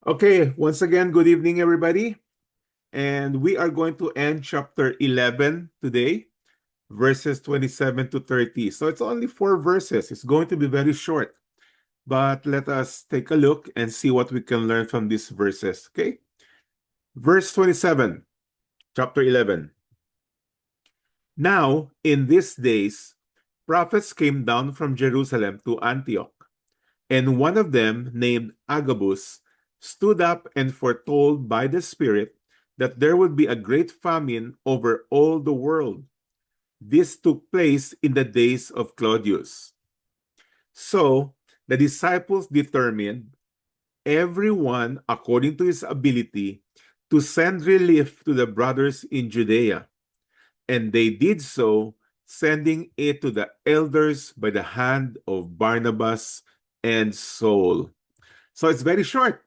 Okay, once again, good evening, everybody. And we are going to end chapter 11 today, verses 27 to 30. So it's only four verses. It's going to be very short, but let us take a look and see what we can learn from these verses. Okay, verse 27, chapter 11. Now, in these days, prophets came down from Jerusalem to Antioch, and one of them, named Agabus, stood up and foretold by the Spirit that there would be a great famine over all the world. This took place in the days of Claudius. So the disciples determined, everyone according to his ability, to send relief to the brothers in Judea. And they did so, sending it to the elders by the hand of Barnabas and Saul. So it's very short.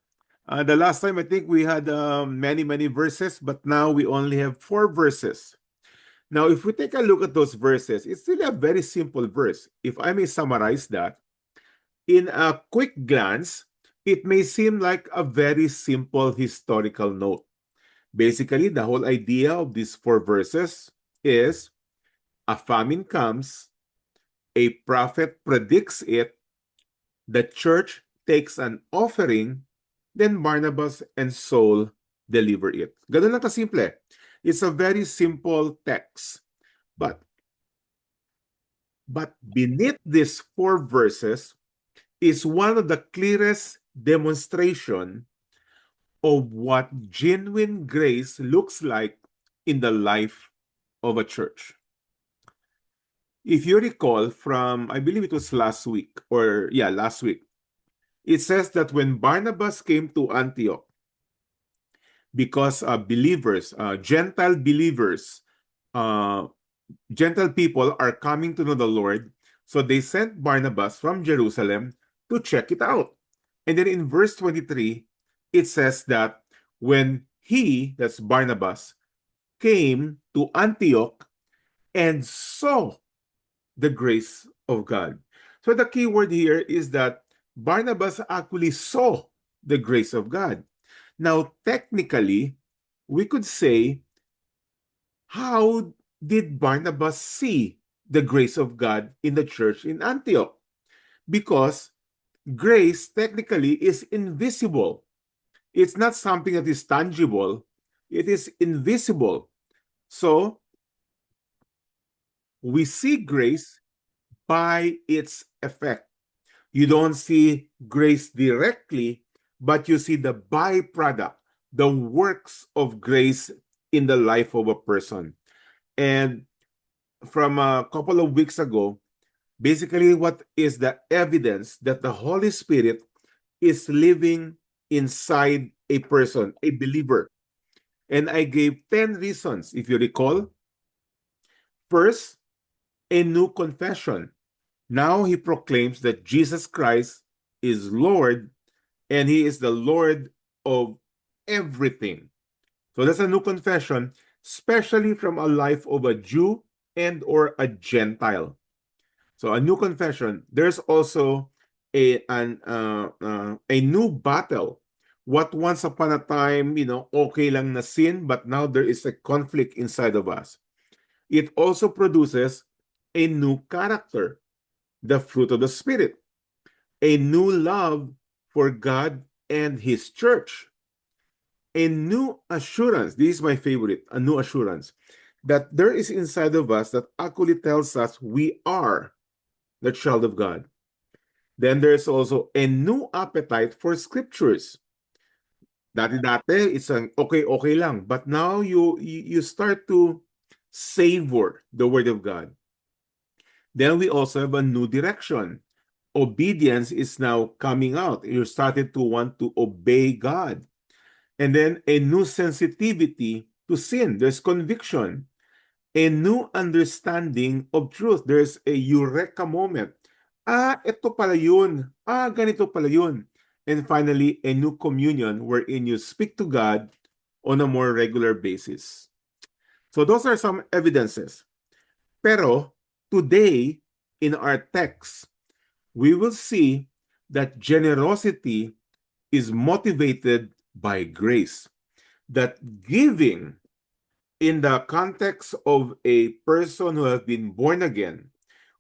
The last time I think we had many verses, but now we only have four verses. Now, if we take a look at those verses, it's really a very simple verse. If I may summarize that, in a quick glance, it may seem like a very simple historical note. Basically, the whole idea of these four verses is a famine comes, a prophet predicts it, the church takes an offering, then Barnabas and Saul deliver it. Ganun lang kasimple. It's a very simple text. But beneath these four verses is one of the clearest demonstration of what genuine grace looks like in the life of a church. If you recall from, I believe it was last week, last week, it says that when Barnabas came to Antioch, because believers, Gentile believers, uh, Gentile people are coming to know the Lord. So they sent Barnabas from Jerusalem to check it out. And then in verse 23, it says that when he, that's Barnabas, came to Antioch and saw the grace of God. So the key word here is that Barnabas actually saw the grace of God. Now, technically, we could say, how did Barnabas see the grace of God in the church in Antioch? Because grace technically is invisible. It's not something that is tangible, it is invisible. So we see grace by its effect. You don't see grace directly, but you see the byproduct, the works of grace in the life of a person. And from a couple of weeks ago, basically, what is the evidence that the Holy Spirit is living inside a person, a believer? And I gave 10 reasons, if you recall. First, a new confession. Now he proclaims that Jesus Christ is Lord and he is the Lord of everything. So that's a new confession, especially from a life of a Jew and or a Gentile. So a new confession. There's also a new battle. What once upon a time, okay lang na sin, but now there is a conflict inside of us. It also produces a new character, the fruit of the Spirit, a new love for God and His church, a new assurance. This is my favorite, a new assurance that there is inside of us that actually tells us we are the child of God. Then there's also a new appetite for scriptures. Dati-dati, it's an okay lang. But now you start to savor the word of God. Then we also have a new direction. Obedience is now coming out. You started to want to obey God. And then a new sensitivity to sin. There's conviction. A new understanding of truth. There's a eureka moment. Ito pala yun. Ganito pala yun. And finally, a new communion wherein you speak to God on a more regular basis. So those are some evidences. Pero today, in our text, we will see that generosity is motivated by grace. That giving in the context of a person who has been born again,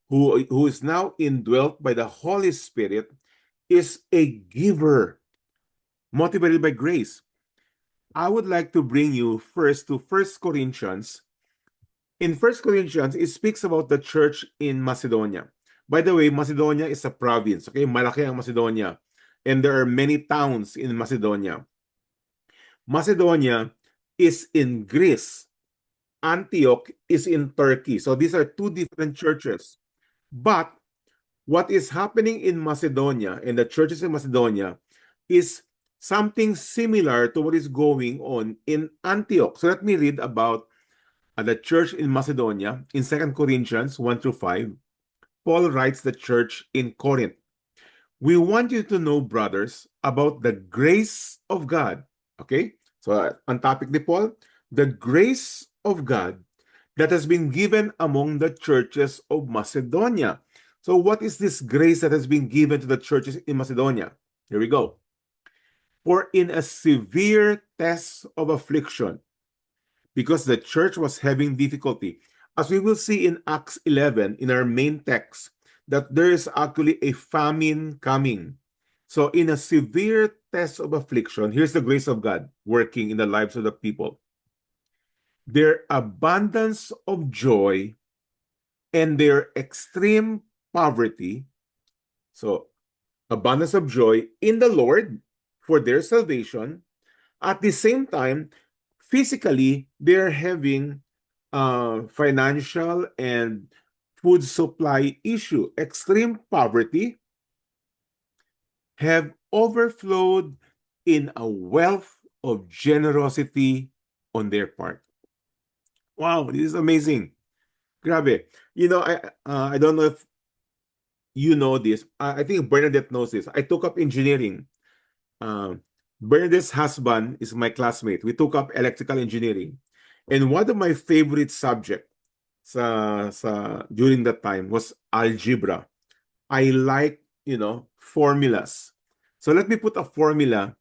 who is now indwelt by the Holy Spirit, is a giver motivated by grace. I would like to bring you first to First Corinthians. In First Corinthians, it speaks about the church in Macedonia. By the way, Macedonia is a province. Okay, malaki ang Macedonia. And there are many towns in Macedonia. Macedonia is in Greece. Antioch is in Turkey. So these are two different churches. But what is happening in Macedonia and the churches in Macedonia is something similar to what is going on in Antioch. So let me read about the church in Macedonia in 2 Corinthians 1 through 5. Paul writes the church in Corinth. We want you to know, brothers, about the grace of God. Okay? So on topic ni Paul, the grace of God that has been given among the churches of Macedonia. So what is this grace that has been given to the churches in Macedonia? Here we go. For in a severe test of affliction, because the church was having difficulty, as we will see in Acts 11 in our main text, that there is actually a famine coming. So in a severe test of affliction, here's the grace of God working in the lives of the people. Their abundance of joy and their extreme poverty, so abundance of joy in the Lord for their salvation. At the same time, physically, they're having financial and food supply issue. Extreme poverty have overflowed in a wealth of generosity on their part. Wow, this is amazing. Grabe. You know, I don't know if you know this. I think Bernadette knows this. I took up engineering. Bernadette's husband is my classmate. We took up electrical engineering. And one of my favorite subject during that time was algebra. I like, formulas. So let me put a formula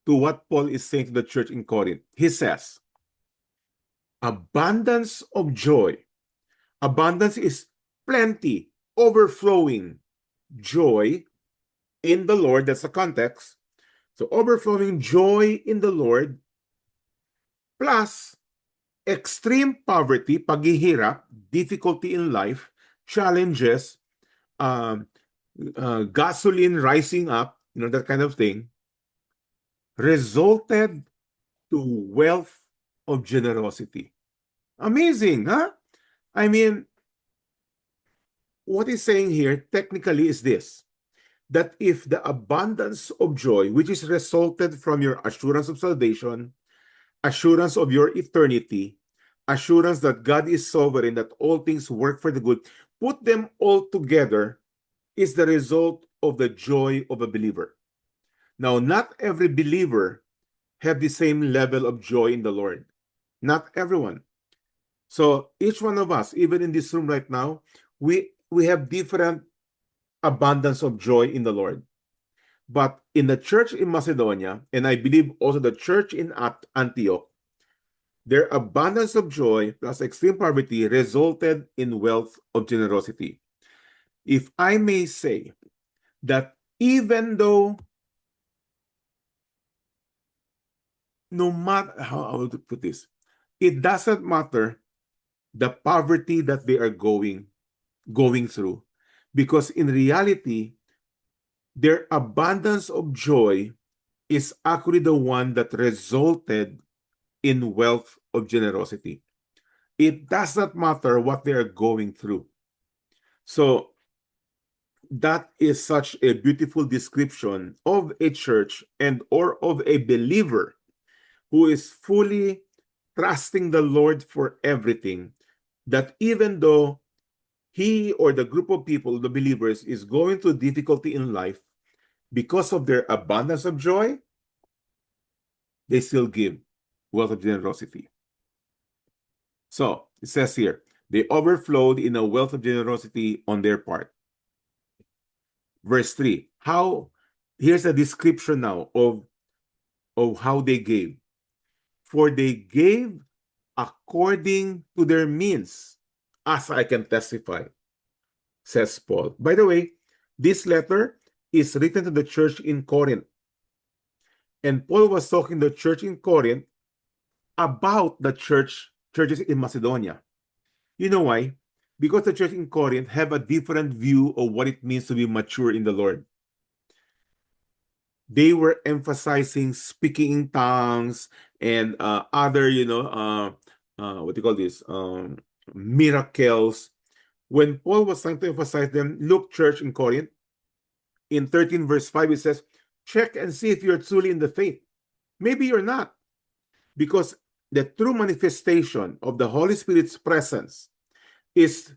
to what Paul is saying to the church in Corinth. He says, abundance of joy. Abundance is plenty, overflowing joy in the Lord. That's the context. So overflowing joy in the Lord plus extreme poverty, paghihirap, difficulty in life, challenges, gasoline rising up, that kind of thing, resulted to wealth of generosity. Amazing, huh? I mean, what he's saying here technically is this, that if the abundance of joy, which is resulted from your assurance of salvation, assurance of your eternity, assurance that God is sovereign, that all things work for the good, put them all together, is the result of the joy of a believer. Now, not every believer have the same level of joy in the Lord. Not everyone. So each one of us, even in this room right now, we have different abundance of joy in the Lord. But in the church in Macedonia, and I believe also the church in Antioch, their abundance of joy plus extreme poverty resulted in wealth of generosity. If I may say that even though, no matter how I would put this, it doesn't matter the poverty that they are going through, because in reality, their abundance of joy is actually the one that resulted in wealth of generosity. It does not matter what they are going through. So that is such a beautiful description of a church or of a believer who is fully trusting the Lord for everything, that even though he or the group of people, the believers, is going through difficulty in life, because of their abundance of joy, they still give wealth of generosity. So it says here, they overflowed in a wealth of generosity on their part. Verse 3, how Here's a description now of how they gave. For they gave according to their means, as I can testify, says Paul. By the way, this letter is written to the church in Corinth. And Paul was talking to the church in Corinth about the churches in Macedonia. You know why? Because the church in Corinth have a different view of what it means to be mature in the Lord. They were emphasizing speaking in tongues and other, what do you call this? Miracles. When Paul was trying to emphasize them, look, church in Corinth, in 13 verse 5, it says, check and see if you're truly in the faith. Maybe you're not, because the true manifestation of the Holy Spirit's presence is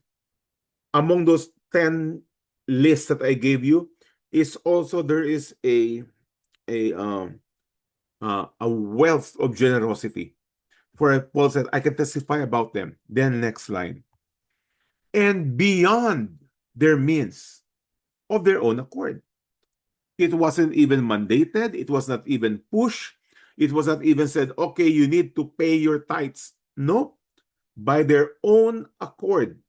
among those 10 lists that I gave you. Is also there is a wealth of generosity. For Paul said, I can testify about them. Then next line. And beyond their means of their own accord. It wasn't even mandated. It was not even pushed. It was not even said, okay, you need to pay your tithes. No, by their own accord.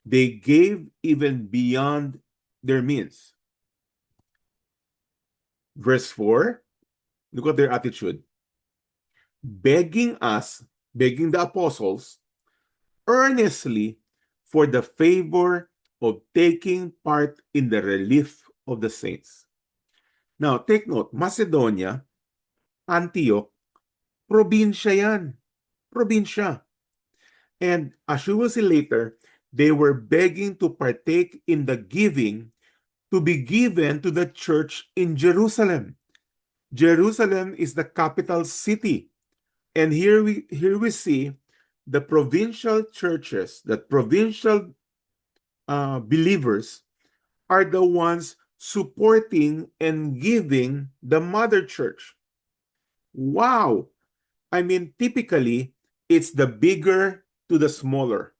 They gave even beyond their means. Verse 4, look at their attitude. Begging the apostles, earnestly for the favor of taking part in the relief of the saints. Now, take note, Macedonia, Antioch, probinsya yan. Probinsya. And as you will see later, they were begging to partake in the giving to be given to the church in Jerusalem. Jerusalem is the capital city. And here we see the provincial churches, the provincial believers are the ones supporting and giving the mother church. Wow! I mean, typically, it's the bigger to the smaller.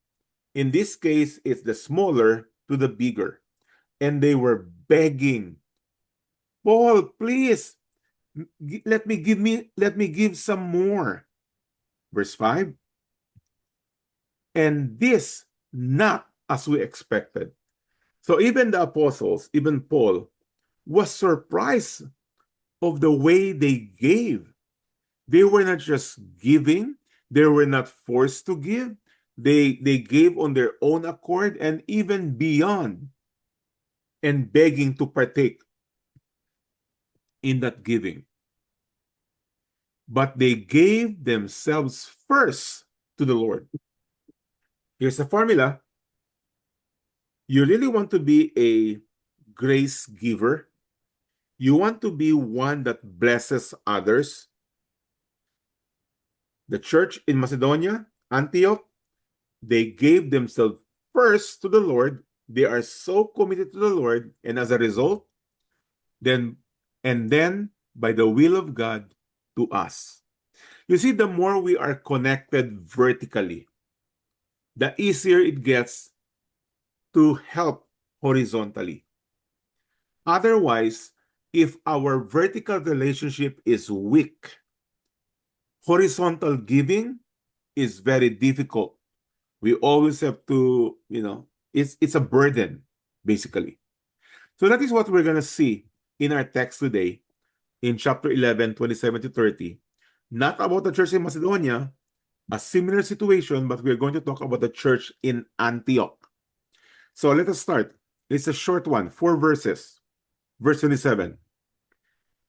In this case, it's the smaller to the bigger. And they were begging, Paul, please, let me give some more. Verse 5. And this not as we expected. So even the apostles, even Paul, was surprised of the way they gave. They were not just giving, they were not forced to give. They gave on their own accord and even beyond, and begging to partake in that giving. But they gave themselves first to the Lord. Here's the formula. You really want to be a grace giver. You want to be one that blesses others. The church in Macedonia, Antioch, they gave themselves first to the Lord. They are so committed to the Lord, and as a result, then by the will of God to us. You see, the more we are connected vertically, the easier it gets to help horizontally. Otherwise, if our vertical relationship is weak, horizontal giving is very difficult. We always have to, it's a burden, basically. So that is what we're going to see in our text today in chapter 11, 27 to 30. Not about the church in Macedonia, a similar situation, but we're going to talk about the church in Antioch. So let us start. It's a short one, 4 verses. Verse 27.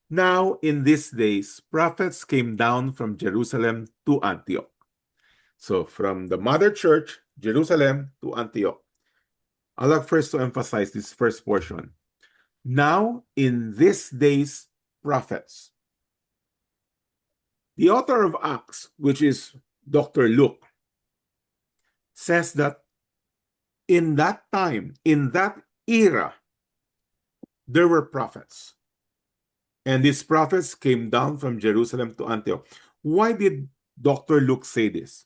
Now in these days, prophets came down from Jerusalem to Antioch. So from the mother church, Jerusalem, to Antioch. I'd like first to emphasize this first portion. Now in these days, prophets. The author of Acts, which is Dr. Luke, says that in that time, in that era, there were prophets. And these prophets came down from Jerusalem to Antioch. Why did Dr. Luke say this?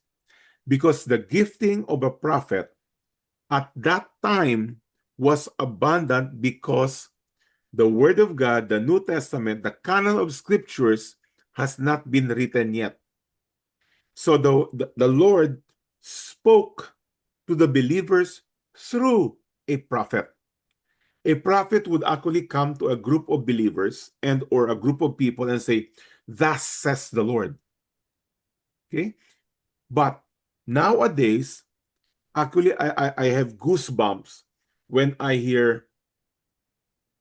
Because the gifting of a prophet at that time was abundant because The Word of God, the New Testament, the canon of Scriptures has not been written yet. So the Lord spoke to the believers through a prophet. A prophet would actually come to a group of believers and or a group of people and say, "Thus says the Lord." Okay? But nowadays, actually, I have goosebumps when I hear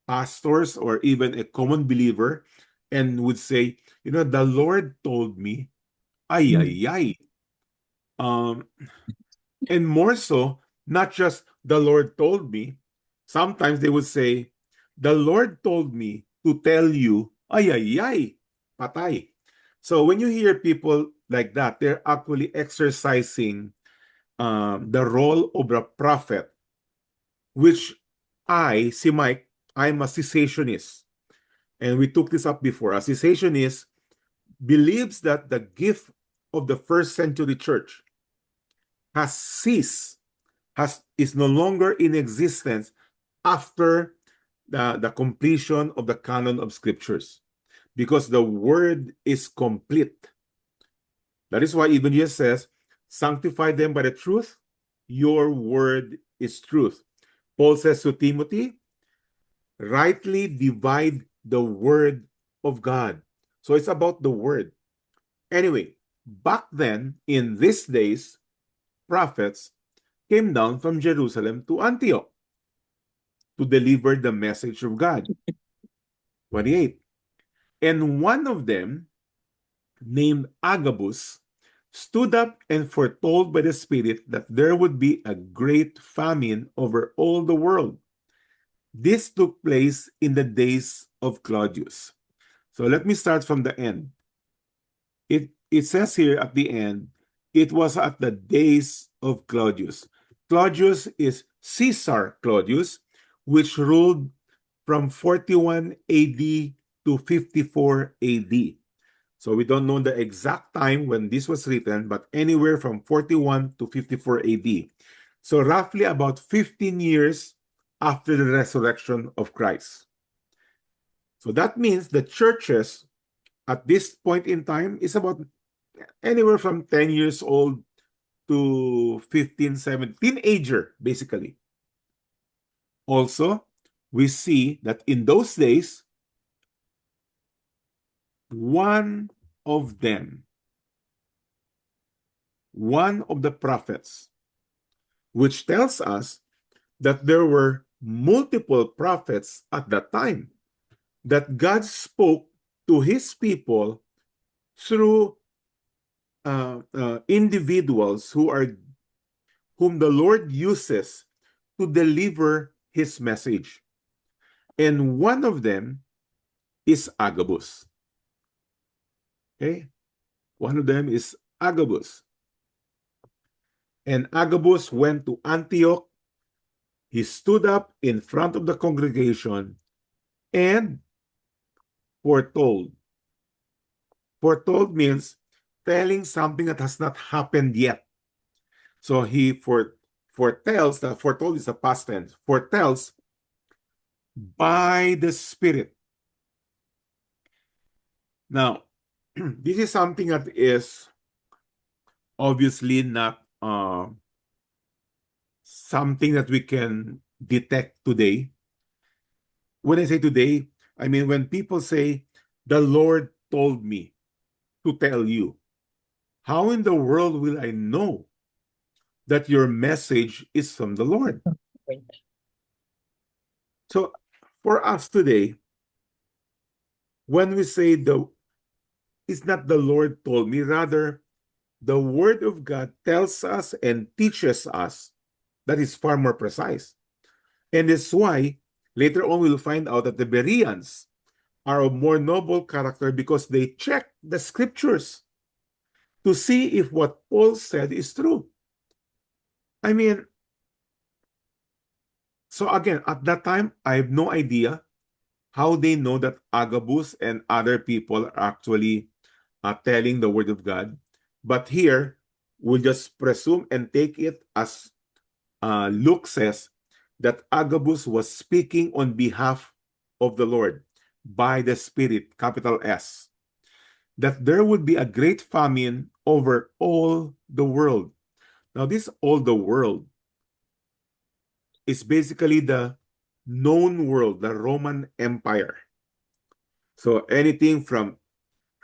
pastors or even a common believer and would say, the Lord told me, ay, ay, ay. Um, and more so, not just the Lord told me, sometimes they would say, the Lord told me to tell you, ay, ay, ay, patay. So when you hear people like that, they're actually exercising the role of a prophet, which si Mike, I'm a cessationist. And we took this up before. A cessationist believes that the gift of the first century church has ceased, is no longer in existence after the completion of the canon of scriptures, because the word is complete. That is why even Jesus says, sanctify them by the truth. Your word is truth. Paul says to Timothy, rightly divide the word of God. So it's about the word. Anyway, back then, in these days, prophets came down from Jerusalem to Antioch to deliver the message of God. 28. And one of them, named Agabus, stood up and foretold by the Spirit that there would be a great famine over all the world. This took place in the days of Claudius. So let me start from the end. It says here at the end, it was at the days of Claudius. Claudius is Caesar Claudius, which ruled from 41 AD to 54 AD. So we don't know the exact time when this was written, but anywhere from 41 to 54 AD. So roughly about 15 years after the resurrection of Christ. So that means the churches at this point in time is about anywhere from 10 years old to 15, 17, teenager, basically. Also, we see that in those days, one of them, one of the prophets, which tells us that there were multiple prophets at that time, that God spoke to his people through individuals whom the Lord uses to deliver his message. And one of them is Agabus. Okay? One of them is Agabus. And Agabus went to Antioch. He stood up in front of the congregation and foretold. Foretold means telling something that has not happened yet. So he foretells, that foretold is a past tense, foretells by the Spirit. Now, this is something that is obviously not something that we can detect today. When I say today, I mean when people say, the Lord told me to tell you. How in the world will I know that your message is from the Lord? So for us today, when we say it's not the Lord told me, rather the Word of God tells us and teaches us, that is far more precise. And that's why later on we'll find out that the Bereans are of more noble character because they check the scriptures to see if what Paul said is true. I mean, so again, at that time, I have no idea how they know that Agabus and other people are actually telling the word of God. But here, we'll just presume and take it as Luke says, that Agabus was speaking on behalf of the Lord by the Spirit, capital S, that there would be a great famine over all the world. Now, this all the world is basically the known world, the Roman Empire. So anything from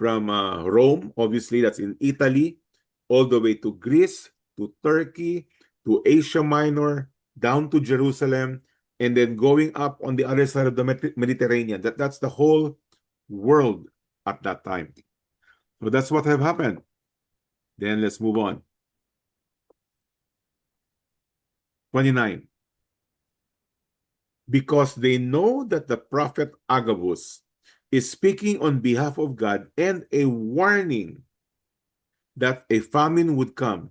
Rome, obviously that's in Italy, all the way to Greece, to Turkey, to Asia Minor, down to Jerusalem, and then going up on the other side of the Mediterranean. That's the whole world at that time. So that's what have happened. Then let's move on. 29. Because they know that the prophet Agabus is speaking on behalf of God and a warning that a famine would come.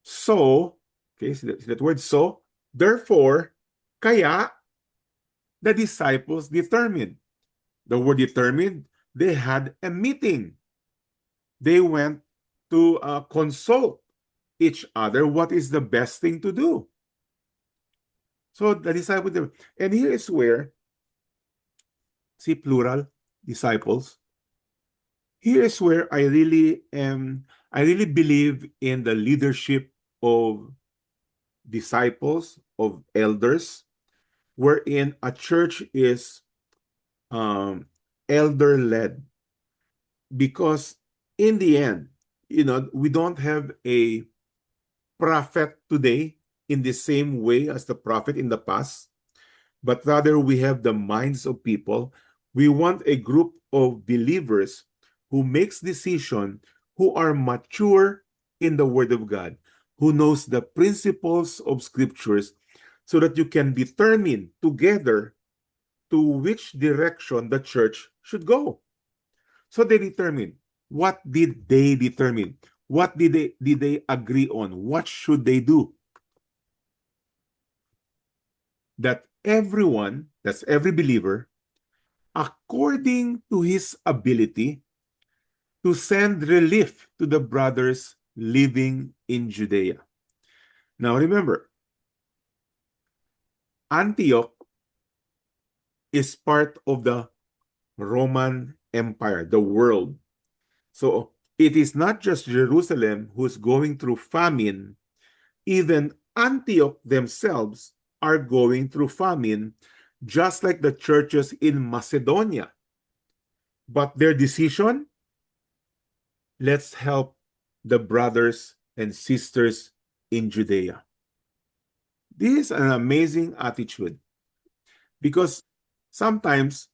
So, okay, see that word so, therefore, kaya the disciples determined. The word determined, they had a meeting. They went to consult each other what is the best thing to do. So the disciples, and here is where, see plural, disciples. Here is where I really believe in the leadership of disciples, of elders, wherein a church is elder-led. Because in the end, we don't have a prophet today in the same way as the prophet in the past, but rather we have the minds of people. We want a group of believers who makes decision, who are mature in the Word of God, who knows the principles of Scriptures, so that you can determine together to which direction the church should go. So they determine. What did they determine? What did they agree on? What should they do? That everyone, that's every believer, according to his ability, to send relief to the brothers living in Judea. Now remember, Antioch is part of the Roman Empire, the world. So it is not just Jerusalem who's going through famine, even Antioch themselves are going through famine, just like the churches in Macedonia. But their decision, let's help the brothers and sisters in Judea. This is an amazing attitude, because sometimes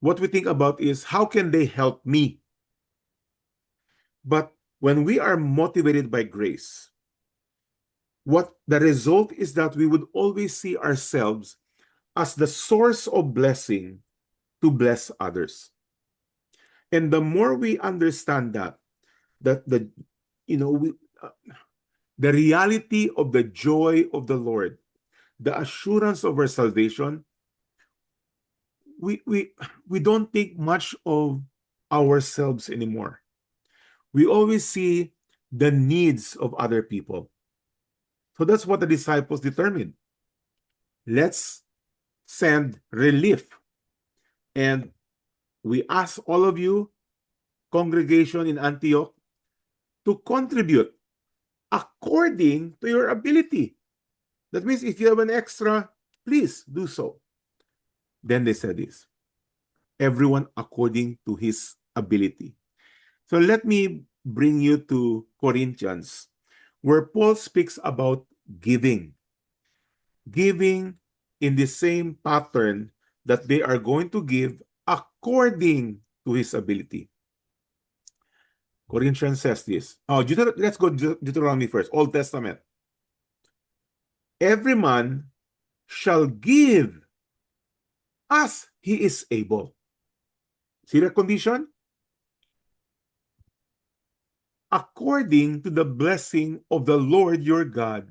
what we think about is, how can they help me? But when we are motivated by grace, what the result is that we would always see ourselves as the source of blessing to bless others. And the more we understand that the the reality of the joy of the Lord, the assurance of our salvation, we don't think much of ourselves anymore. We always see the needs of other people. So that's what the disciples determined. Let's send relief. And we ask all of you, congregation in Antioch, to contribute according to your ability. That means if you have an extra, please do so. Then they said this, everyone according to his ability. So let me bring you to Corinthians, where Paul speaks about giving. Giving in the same pattern that they are going to give according to his ability. Corinthians says this. Let's go to Deuteronomy first, Old Testament. Every man shall give as he is able. See the condition? According to the blessing of the Lord your God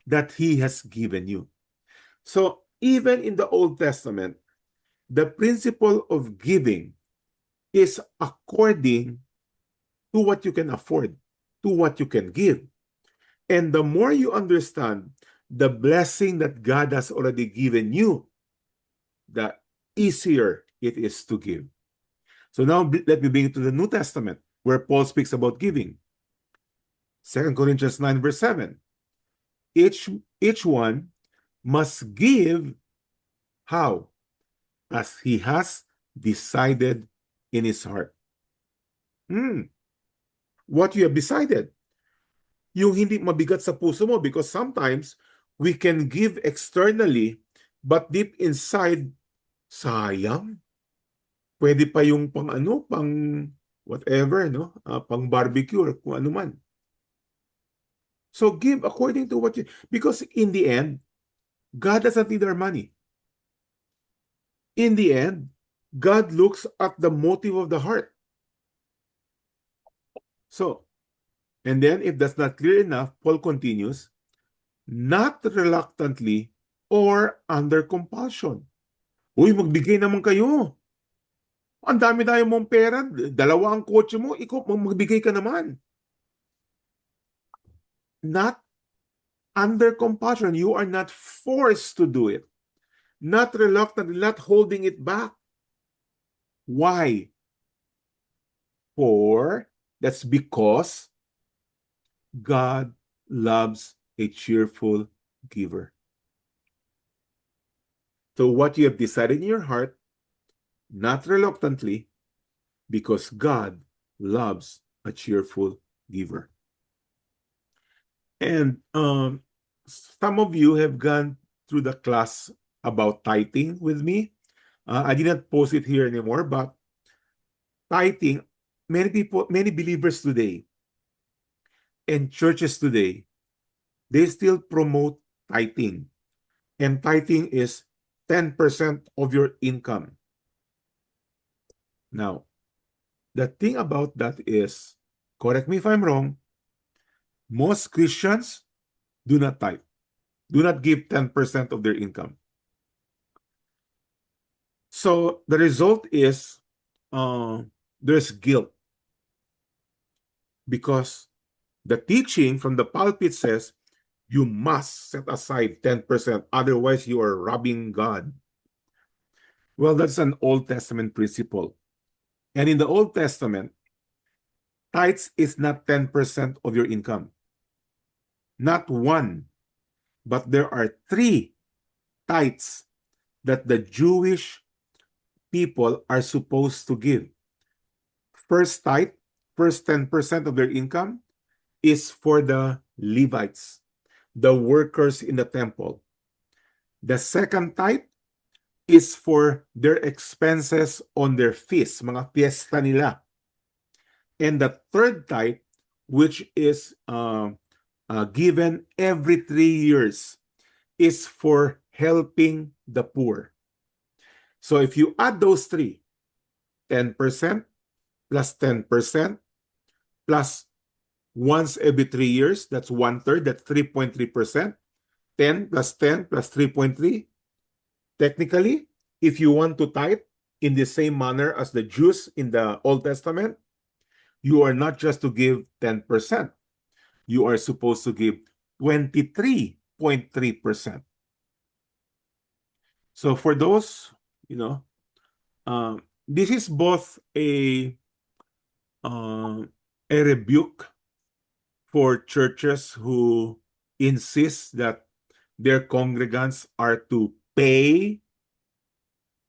that he has given you. So even in the Old Testament, the principle of giving is according to what you can afford, to what you can give. And the more you understand the blessing that God has already given you, easier it is to give. So now let me bring it to the New Testament, where Paul speaks about giving. 2 Corinthians 9, verse 7. Each one must give how? As he has decided in his heart. What you have decided. Yung hindi mabigat sa puso mo, because sometimes we can give externally, but deep inside, sayang. Pwede pa yung pang whatever, no? Pang barbecue or kung ano man. So give according to what you, because in the end, God doesn't need our money. In the end, God looks at the motive of the heart. So, and then if that's not clear enough, Paul continues, not reluctantly or under compulsion. Uy, magbigay naman kayo. Ang dami-dami mong pera, dalawa ang kotse mo, ikaw magbigay ka naman. Not under compulsion. You are not forced to do it. Not reluctant, not holding it back. Why? That's because God loves a cheerful giver. So what you have decided in your heart, not reluctantly, because God loves a cheerful giver. And some of you have gone through the class about tithing with me. I did not post it here anymore, but tithing, many believers today and churches today, they still promote tithing. And tithing is 10% of your income. Now, the thing about that is, correct me if I'm wrong, most Christians do not tithe, do not give 10% of their income. So the result is there's guilt, because the teaching from the pulpit says you must set aside 10%, otherwise you are robbing God. Well, that's an Old Testament principle. And in the Old Testament, tithes is not 10% of your income. Not one, but there are 3 tithes that the Jewish people are supposed to give. First tithe, first 10% of their income is for the Levites, the workers in the temple. The second tithe is for their expenses on their feasts, mga fiesta nila. And the third tithe, which is given every 3 years, is for helping the poor. So if you add those 3, 10% plus 10% plus once every 3 years, that's 1/3, that's 3.3%. 10 plus 10 plus 3.3. Technically, if you want to tithe in the same manner as the Jews in the Old Testament, you are not just to give 10%. You are supposed to give 23.3%. So for those, this is both a rebuke for churches who insist that their congregants are to pay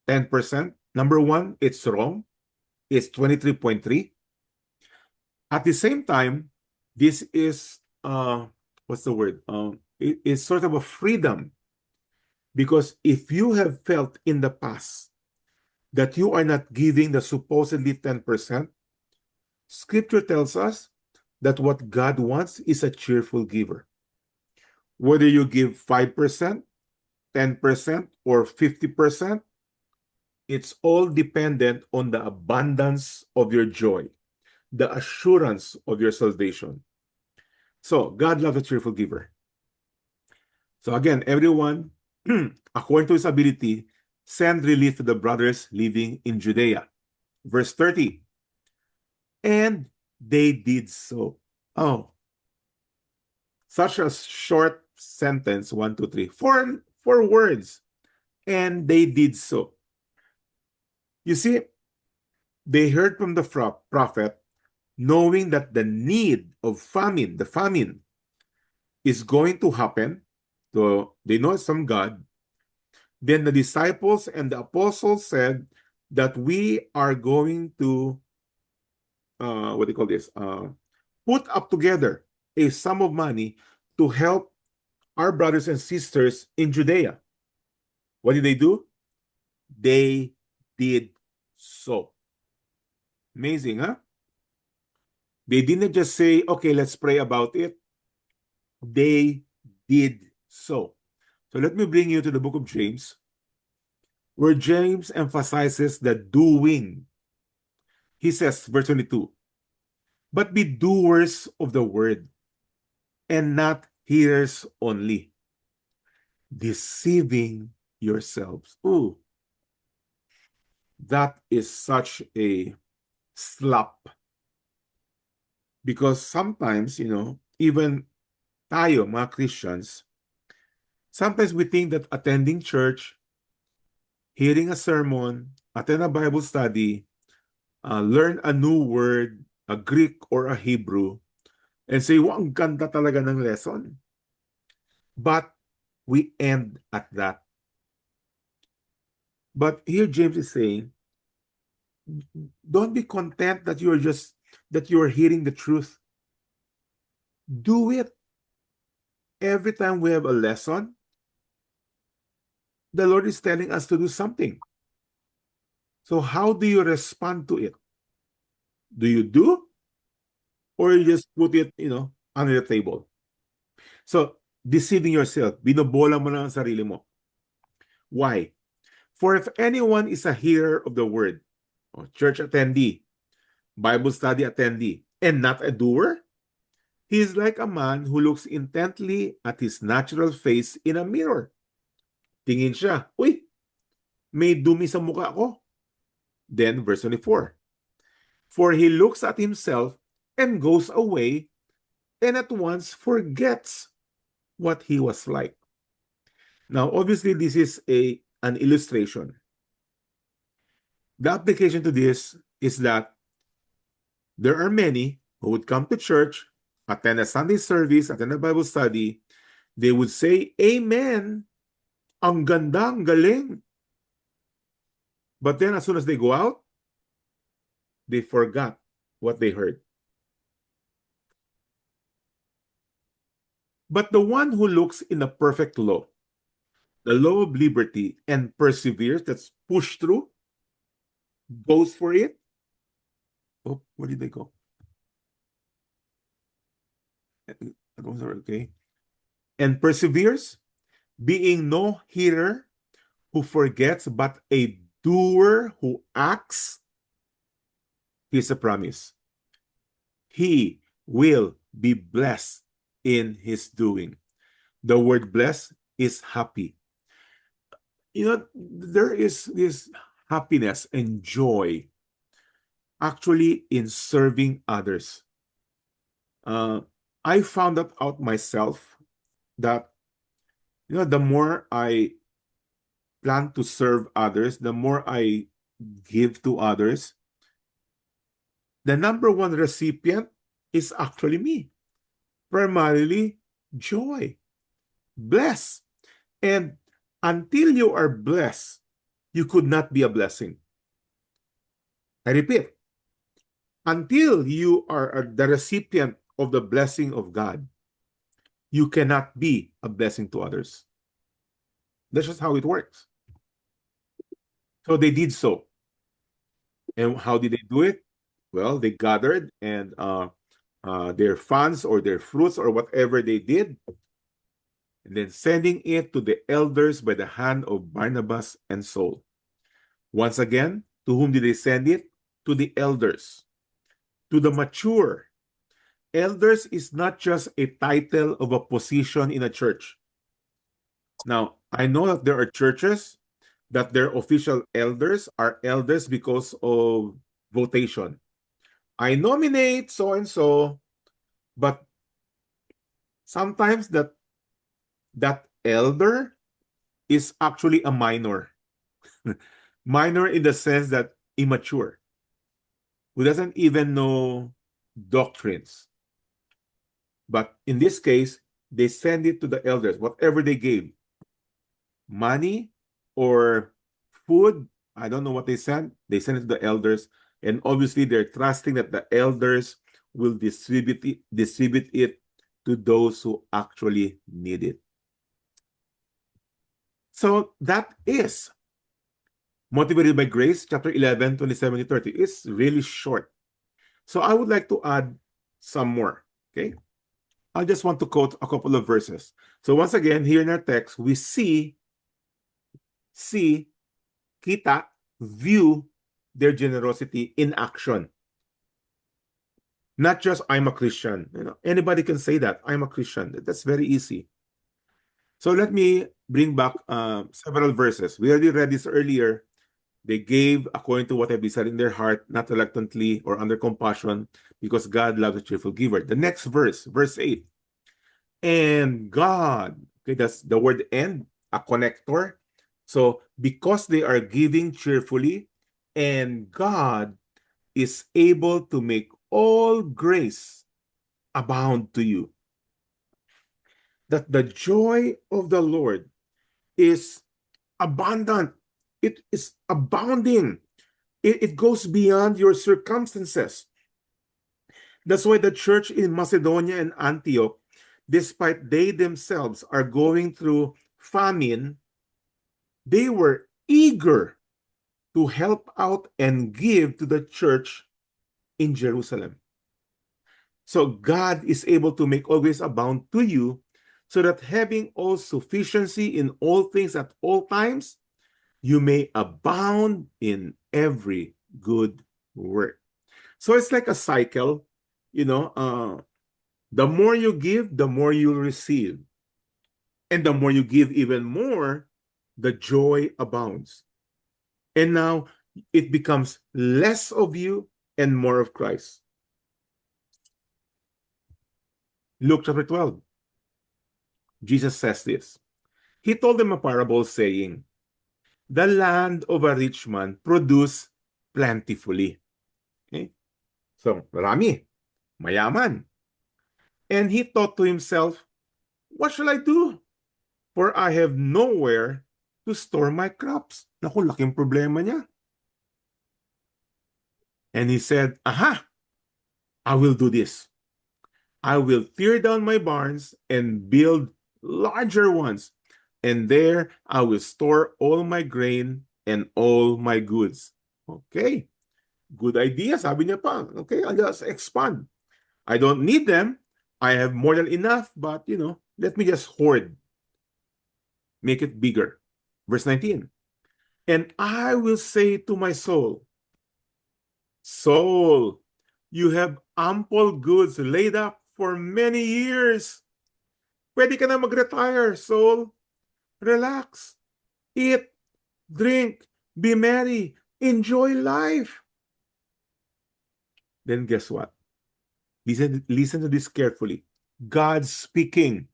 10%. Number one, it's wrong. It's 23.3. At the same time, this is what's the word? It's sort of a freedom, because if you have felt in the past that you are not giving the supposedly 10%, Scripture tells us that what God wants is a cheerful giver. Whether you give 5%, 10%, or 50%, it's all dependent on the abundance of your joy, the assurance of your salvation. So, God loves a cheerful giver. So again, everyone, according to his ability, send relief to the brothers living in Judea. Verse 30. And they did so. Oh, such a short sentence, 1, 2, 3. Four words. And they did so. You see, they heard from the prophet, knowing that the need of famine, the famine, is going to happen. So they know it's from God. Then the disciples and the apostles said that we are going to, what do you call this? Put up together a sum of money to help our brothers and sisters in Judea. What did they do? They did so. Amazing, huh? They didn't just say, okay, let's pray about it. They did so. So let me bring you to the book of James, where James emphasizes the doing. He says, verse 22, but be doers of the word and not hearers only, deceiving yourselves. Ooh, that is such a slap. Because sometimes, even tayo, mga Christians, sometimes we think that attending church, hearing a sermon, attend a Bible study, learn a new word, a Greek or a Hebrew, and say, wow, ang ganda talaga ng lesson. But we end at that. But here James is saying, don't be content that you're hearing the truth. Do it. Every time we have a lesson, the Lord is telling us to do something. So how do you respond to it? Do you do? Or you just put it, under the table? So, deceiving yourself. Binobola mo lang ang sarili mo. Why? For if anyone is a hearer of the word, or church attendee, Bible study attendee, and not a doer, he is like a man who looks intently at his natural face in a mirror. Tingin siya, uy, may dumi sa mukha ko. Then, verse 24, for he looks at himself and goes away and at once forgets what he was like. Now, obviously, this is an illustration. The application to this is that there are many who would come to church, attend a Sunday service, attend a Bible study. They would say, Amen. Ang ganda, ang galing. But then as soon as they go out, they forgot what they heard. But the one who looks in the perfect law, the law of liberty, and perseveres, that's pushed through, goes for it. Oh, where did they go? Okay. And perseveres, being no hearer who forgets, but a doer who acts. Here's a promise. He will be blessed in his doing. The word blessed is happy. There is this happiness and joy actually in serving others. I found that out myself that, the more I plan to serve others, the more I give to others, the number one recipient is actually me. Primarily, joy, bless. And until you are blessed, you could not be a blessing. I repeat, until you are the recipient of the blessing of God, you cannot be a blessing to others. That's just how it works. So they did so. And how did they do it? Well, they gathered and their funds or their fruits or whatever they did, and then sending it to the elders by the hand of Barnabas and Saul. Once again, to whom did they send it? To the elders, to the mature. Elders is not just a title of a position in a church. Now, I know that there are churches that their official elders are elders because of votation. I nominate so and so, but sometimes that elder is actually a minor. Minor in the sense that immature, who doesn't even know doctrines. But in this case, they send it to the elders, whatever they gave, money or food. I don't know what they sent. They send it to the elders. And obviously, they're trusting that the elders will distribute it to those who actually need it. So that is Motivated by Grace, chapter 11, 27 to 30. It's really short. So I would like to add some more. Okay. I just want to quote a couple of verses. So once again, here in our text, we see, kita, view their generosity in action. Not just I'm a Christian. Anybody can say that. I'm a Christian. That's very easy. So let me bring back several verses. We already read this earlier. They gave according to what had been said in their heart, not reluctantly or under compassion, because God loves a cheerful giver. The next verse, verse 8. And God, okay, that's the word "and," a connector. So because they are giving cheerfully, and God is able to make all grace abound to you. That the joy of the Lord is abundant. It is abounding. It goes beyond your circumstances. That's why the church in Macedonia and Antioch, despite they themselves are going through famine, they were eager to help out and give to the church in Jerusalem. So God is able to make always abound to you, so that having all sufficiency in all things at all times, you may abound in every good work. So it's like a cycle, the more you give, the more you'll receive. And the more you give even more, the joy abounds. And now it becomes less of you and more of Christ. Luke chapter 12. Jesus says this. He told them a parable saying, the land of a rich man produced plentifully. Okay? So, marami, mayaman. And he thought to himself, what shall I do? For I have nowhere to store my crops. Naku, laking problema niya. And he said, aha, I will do this. I will tear down my barns and build larger ones. And there I will store all my grain and all my goods. Okay. Good idea, sabi niya pa. Okay, I'll just expand. I don't need them. I have more than enough, but let me just hoard. Make it bigger. Verse 19. And I will say to my soul, soul, you have ample goods laid up for many years. Pwede ka na mag-retire, soul. Relax. Eat, drink, be merry, enjoy life. Then guess what? Listen to this carefully. God speaking.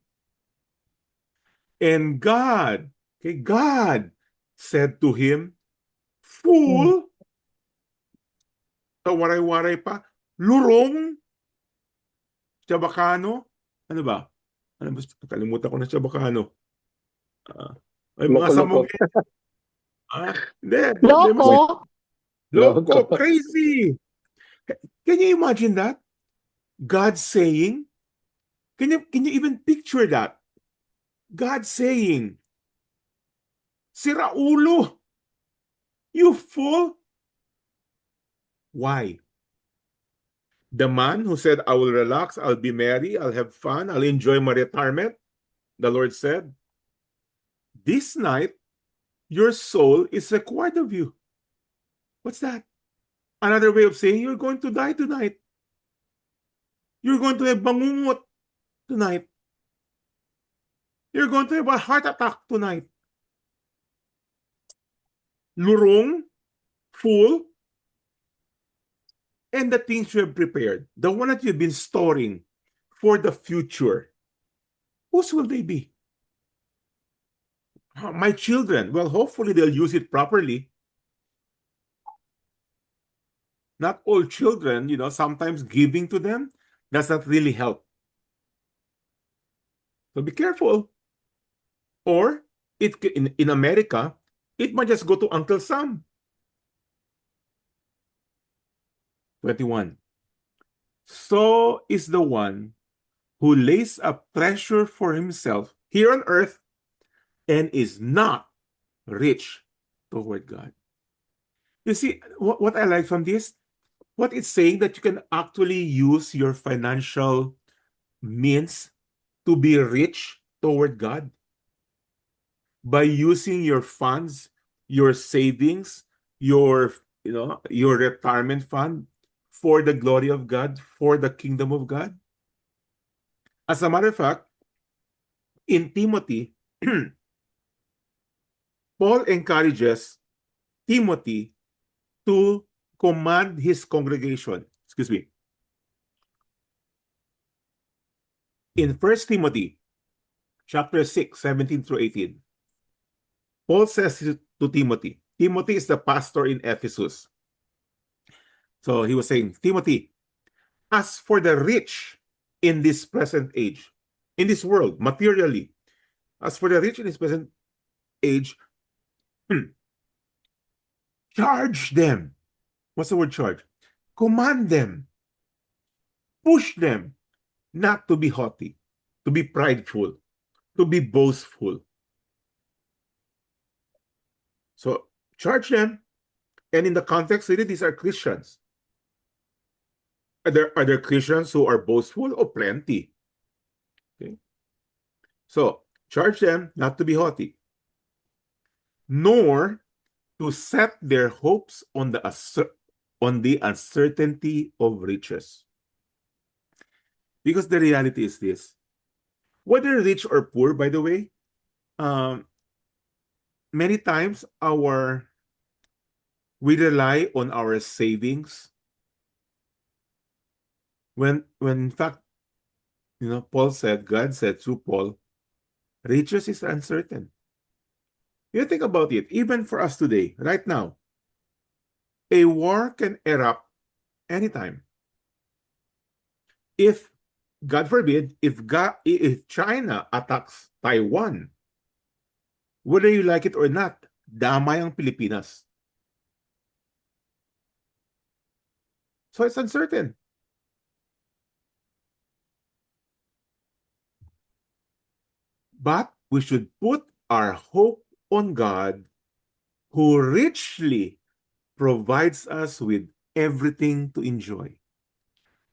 And God said to him, fool, tawaray-waray pa, lurong, Chabacano, ano ba? Ano ba? Kalimutan ko na Chabacano. Ay, mga samog. Hindi. Loko. Loko, crazy. Can you imagine that? God saying, can you even picture that? God saying, sira ulo, you fool. Why? The man who said, I will relax, I'll be merry, I'll have fun, I'll enjoy my retirement, the Lord said, this night, your soul is required of you. What's that? Another way of saying you're going to die tonight. You're going to have bangungot tonight. You're going to have a heart attack tonight. Lurong, fool, and the things you have prepared, the one that you've been storing for the future, whose will they be? My children. Well, hopefully they'll use it properly. not all children, sometimes giving to them does not really help. So be careful. Or in America, it might just go to Uncle Sam. 21. So is the one who lays up treasure for himself here on earth and is not rich toward God. You see, what I like from this, what it's saying that you can actually use your financial means to be rich toward God by using your funds, your savings, your retirement fund for the glory of God, for the kingdom of God. As a matter of fact, in Timothy, Paul encourages Timothy to command his congregation. Excuse me. In 1 Timothy chapter 6, 17 through 18, Paul says to Timothy, Timothy is the pastor in Ephesus. So he was saying, Timothy, as for the rich in this present age, in this world, materially, as for the rich in this present age, charge them. What's the word charge? Command them. Push them not to be haughty, to be prideful, to be boastful. So charge them. And in the context, really, these are Christians. Are there Christians who are boastful? Oh, plenty. Okay. So charge them not to be haughty, nor to set their hopes on the uncertainty of riches. Because the reality is this: whether rich or poor, by the way, many times we rely on our savings when in fact, God said through Paul, riches is uncertain. You think about it, even for us today, right now, a war can erupt anytime. If, God forbid, if China attacks Taiwan, whether you like it or not, damay ang Pilipinas. So it's uncertain. But we should put our hope on God, who richly provides us with everything to enjoy.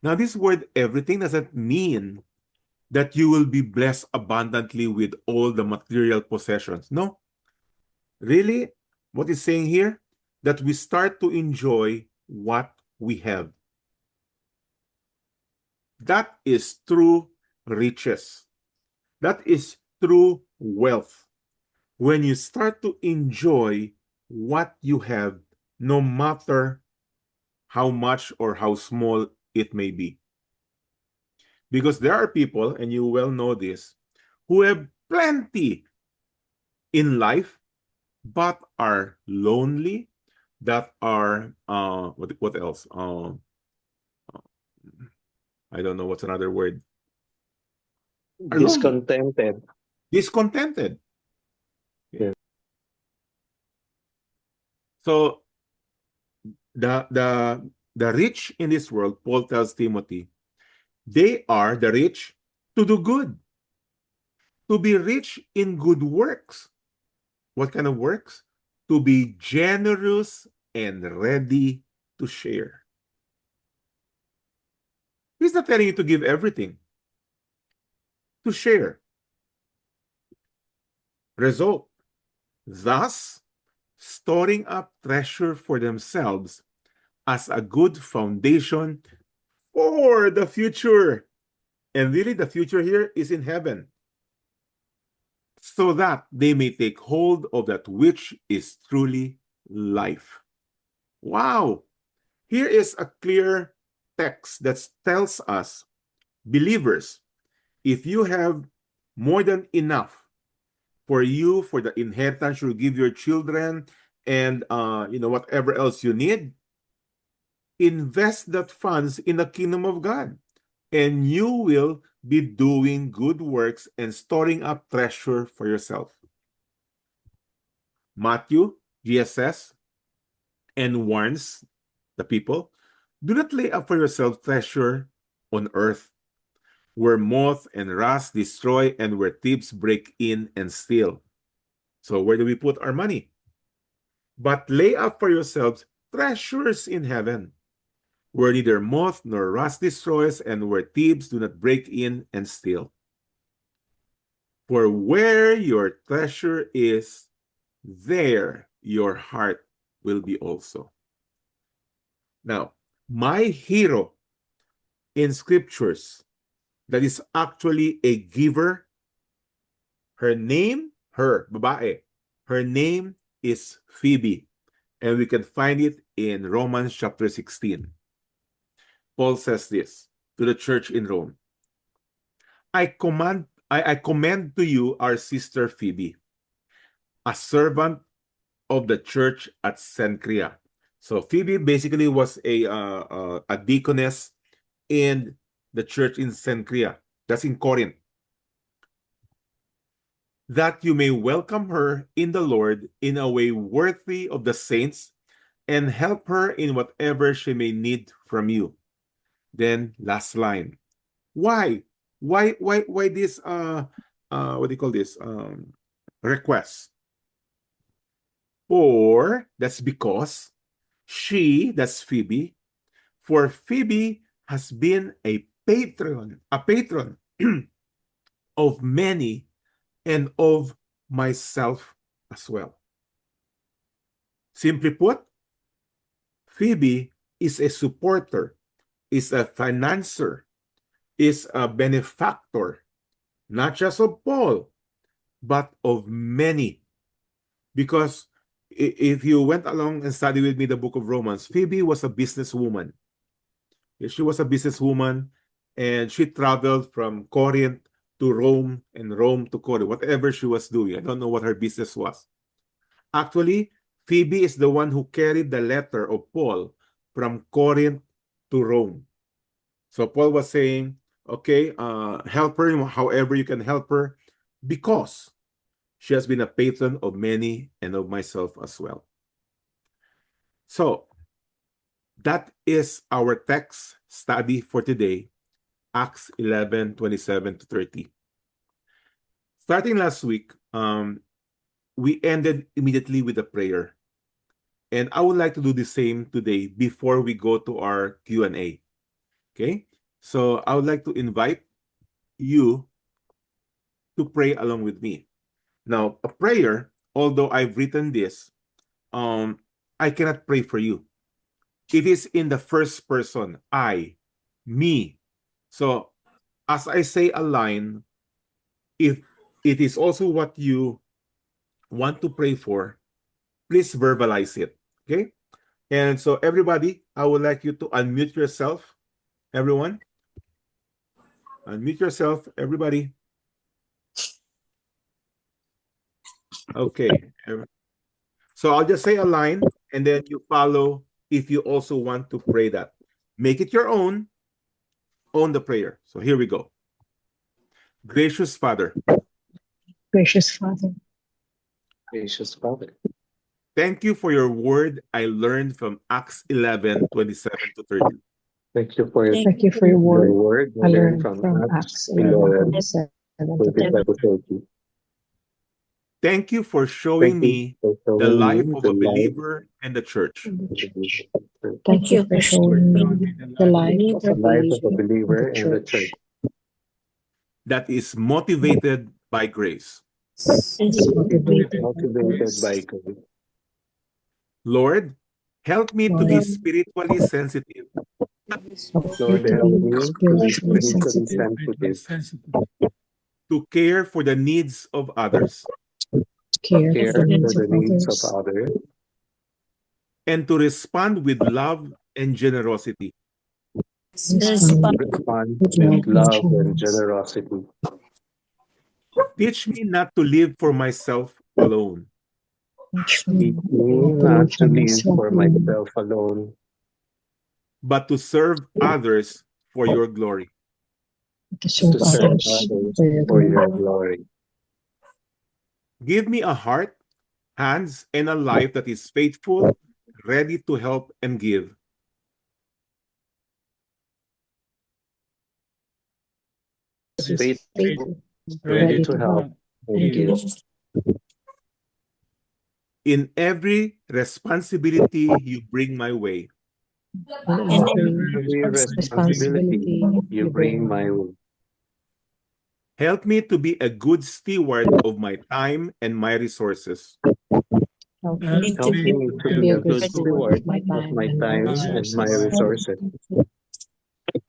Now, this word everything doesn't mean that you will be blessed abundantly with all the material possessions. No. Really, what it's saying here, that we start to enjoy what we have. That is true riches. That is true wealth. When you start to enjoy what you have, no matter how much or how small it may be. Because there are people, and you well know this, who have plenty in life, but are lonely, that are, what else? I don't know what's another word. Are lonely. Discontented. Discontented. Yeah. So the rich in this world, Paul tells Timothy, they are the rich to do good, to be rich in good works. What kind of works? To be generous and ready to share. He's not telling you to give everything. To share. Result. Thus, storing up treasure for themselves as a good foundation for the future. And really, the future here is in heaven, so that they may take hold of that which is truly life. Wow! Here is a clear text that tells us, believers, if you have more than enough for you, for the inheritance you give your children, and whatever else you need, invest that funds in the kingdom of God, and you will be doing good works and storing up treasure for yourself. Matthew, Jesus says, and warns the people, do not lay up for yourself treasure on earth, where moth and rust destroy and where thieves break in and steal. So where do we put our money? But lay up for yourselves treasures in heaven, where neither moth nor rust destroys and where thieves do not break in and steal. For where your treasure is, there your heart will be also. Now, my hero in scriptures that is actually a giver, babae, her name is Phoebe, and we can find it in Romans chapter 16. Paul says this to the church in Rome. I commend to you our sister Phoebe, a servant of the church at Cenchrea. So Phoebe basically was a deaconess in the church in Cenchrea. That's in Corinth. That you may welcome her in the Lord in a way worthy of the saints and help her in whatever she may need from you. Then last line. Why this what do you call this request? Or that's because that's Phoebe, for Phoebe has been a patron of many and of myself as well. Simply put, Phoebe is a supporter, is a financer, is a benefactor, not just of Paul, but of many. Because if you went along and studied with me the book of Romans, Phoebe was a businesswoman. She was a businesswoman, and she traveled from Corinth to Rome and Rome to Corinth, whatever she was doing. I don't know what her business was. Actually, Phoebe is the one who carried the letter of Paul from Corinth to Rome. So Paul was saying, okay, help her however you can help her, because she has been a patron of many and of myself as well. So that is our text study for today, Acts 11:27-30. Starting last week, we ended immediately with a prayer. And I would like to do the same today before we go to our Q&A. Okay? So I would like to invite you to pray along with me. Now, a prayer, although I've written this, I cannot pray for you. It is in the first person, I, me. So as I say a line, if it is also what you want to pray for, please verbalize it. Okay? And so everybody, I would like you to unmute yourself. Everyone. Unmute yourself, everybody. Okay. So I'll just say a line, and then you follow if you also want to pray that. Make it your own. Own the prayer. So here we go. Gracious Father. Gracious Father. Gracious Father, Thank you for your word I learned from Acts 11:27-30. thank you for Thank you for your your word. word I I learned learned from Acts 11:27 to 30. 11:27-30. Thank you for Thank showing you me for the showing life me of the a light believer and the church. of the church. Thank you for showing me the life of The a life of a believer believer in and the the church church. That is motivated by grace. It's motivated by motivated by grace. grace. Lord, help me to be Lord, spiritually sensitive, help me Lord, to help be me to be spiritually spiritually sensitive, sensitive, to care for the needs of others, care care for the for needs the of needs of others, others, and to respond with love and generosity. respond respond with with love and love and generosity. generosity. Teach me not to live for myself alone, Teach me Teach me not to live not to for live myself for alone, myself alone, but to serve others for your glory. To serve To serve others others for your for your glory. glory. Give me a heart, hands, and a life that is faithful, ready to help and give. Faithful, Faithful, ready to help and give. In every responsibility you bring my way, and In every every responsibility you bring my way. help me to be a good steward of my time and my resources. help Help me me to be a good steward of my of my time times and my resources.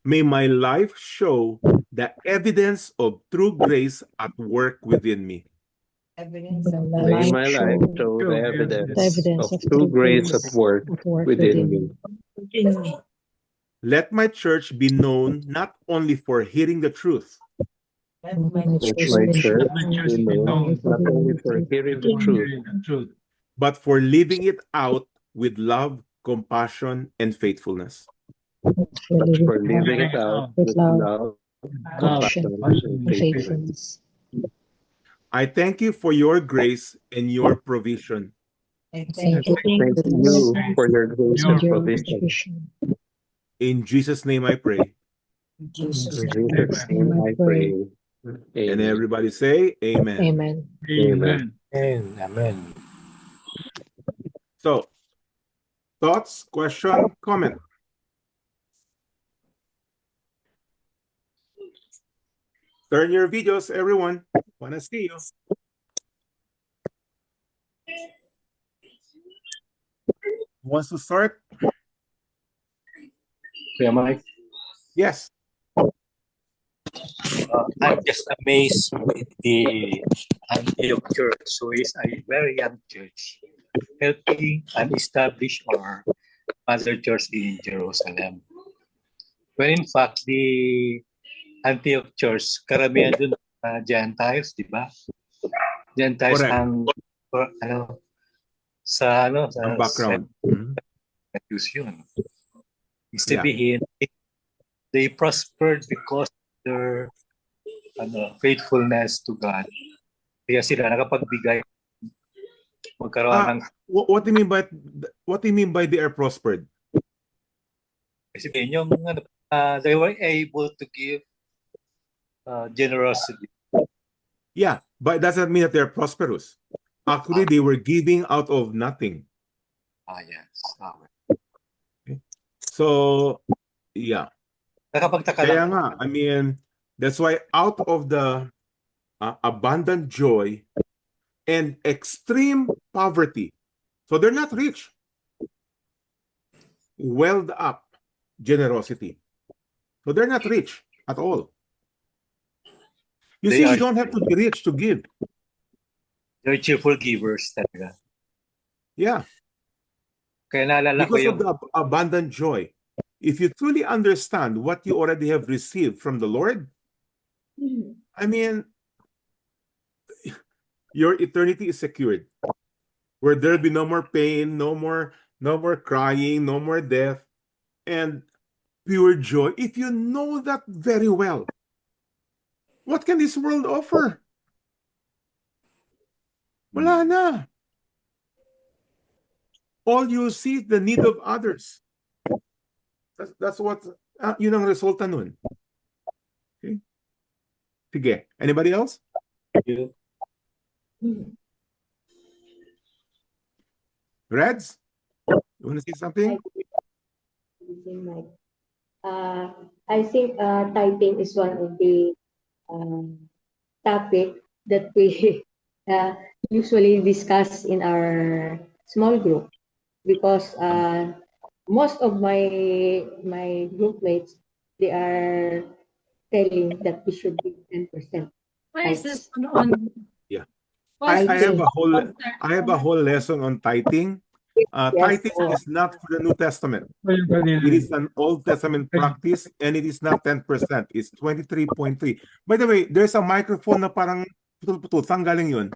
May my life show the evidence of true grace at work within me. May my life show the evidence of true grace at work within me. Let my church be known not only for hearing the truth, Let my church be known not only for hearing the truth, but for living it out with love, compassion, and faithfulness. but for living it out with love, compassion, and faithfulness. I thank you for your grace and your provision. Thank you Thank you for your grace and provision. In Jesus' name I pray. In Jesus' name I pray. And Amen. everybody say amen. Amen. Amen. Amen. So, thoughts, question, comment? Turn your videos, everyone. Wanna see you. Who wants to start? Kuya Mike, Yes. I'm just amazed with the Antioch Church, who is a very young church, helping and establish our mother church in Jerusalem. When in fact, the Antioch Church, karamihan dun Gentiles, di ba? Gentiles Correct. ang sa Ang background. Mhm. Jews yun. Ibig Yeah. sabihin, they prospered because of their faithfulness to God. Kaya sila nakapagbigay, magkaroon ng What do you mean by they are prospered? sabihin, yung they were able to give generosity. Yeah, but it doesn't mean that they're prosperous. Actually, they were giving out of nothing. Yes. So, yeah. Nakapagtaka Kaya lang. nga, I mean, that's why out of the abundant joy and extreme poverty, so they're not rich, welled up generosity. So they're not rich at all. You see, you don't have to be rich to give. They're cheerful givers talaga. Yeah. Kaya naalala ko Because yung of the abundant joy. If you truly understand what you already have received from the Lord, I mean, your eternity is secured. Where there'll be no more pain, no more crying, no more death, and pure joy. If you know that very well, what can this world offer? Wala na. All you see is the need of others. That's what, yun ang resulta nun. Okay? Sige. Anybody else? Reds? You want to say something? I think typing is one of the topic that we usually discuss in our small group, because most of my group mates, they are telling that we should be 10%. Where is this on? Yeah. What's I this? have a whole lesson on tithing. Tithing is not for the New Testament. It is an Old Testament practice, and it is not 10%. It's 23.3. By the way, there's a microphone na parang putol-putol. Saan galing yun?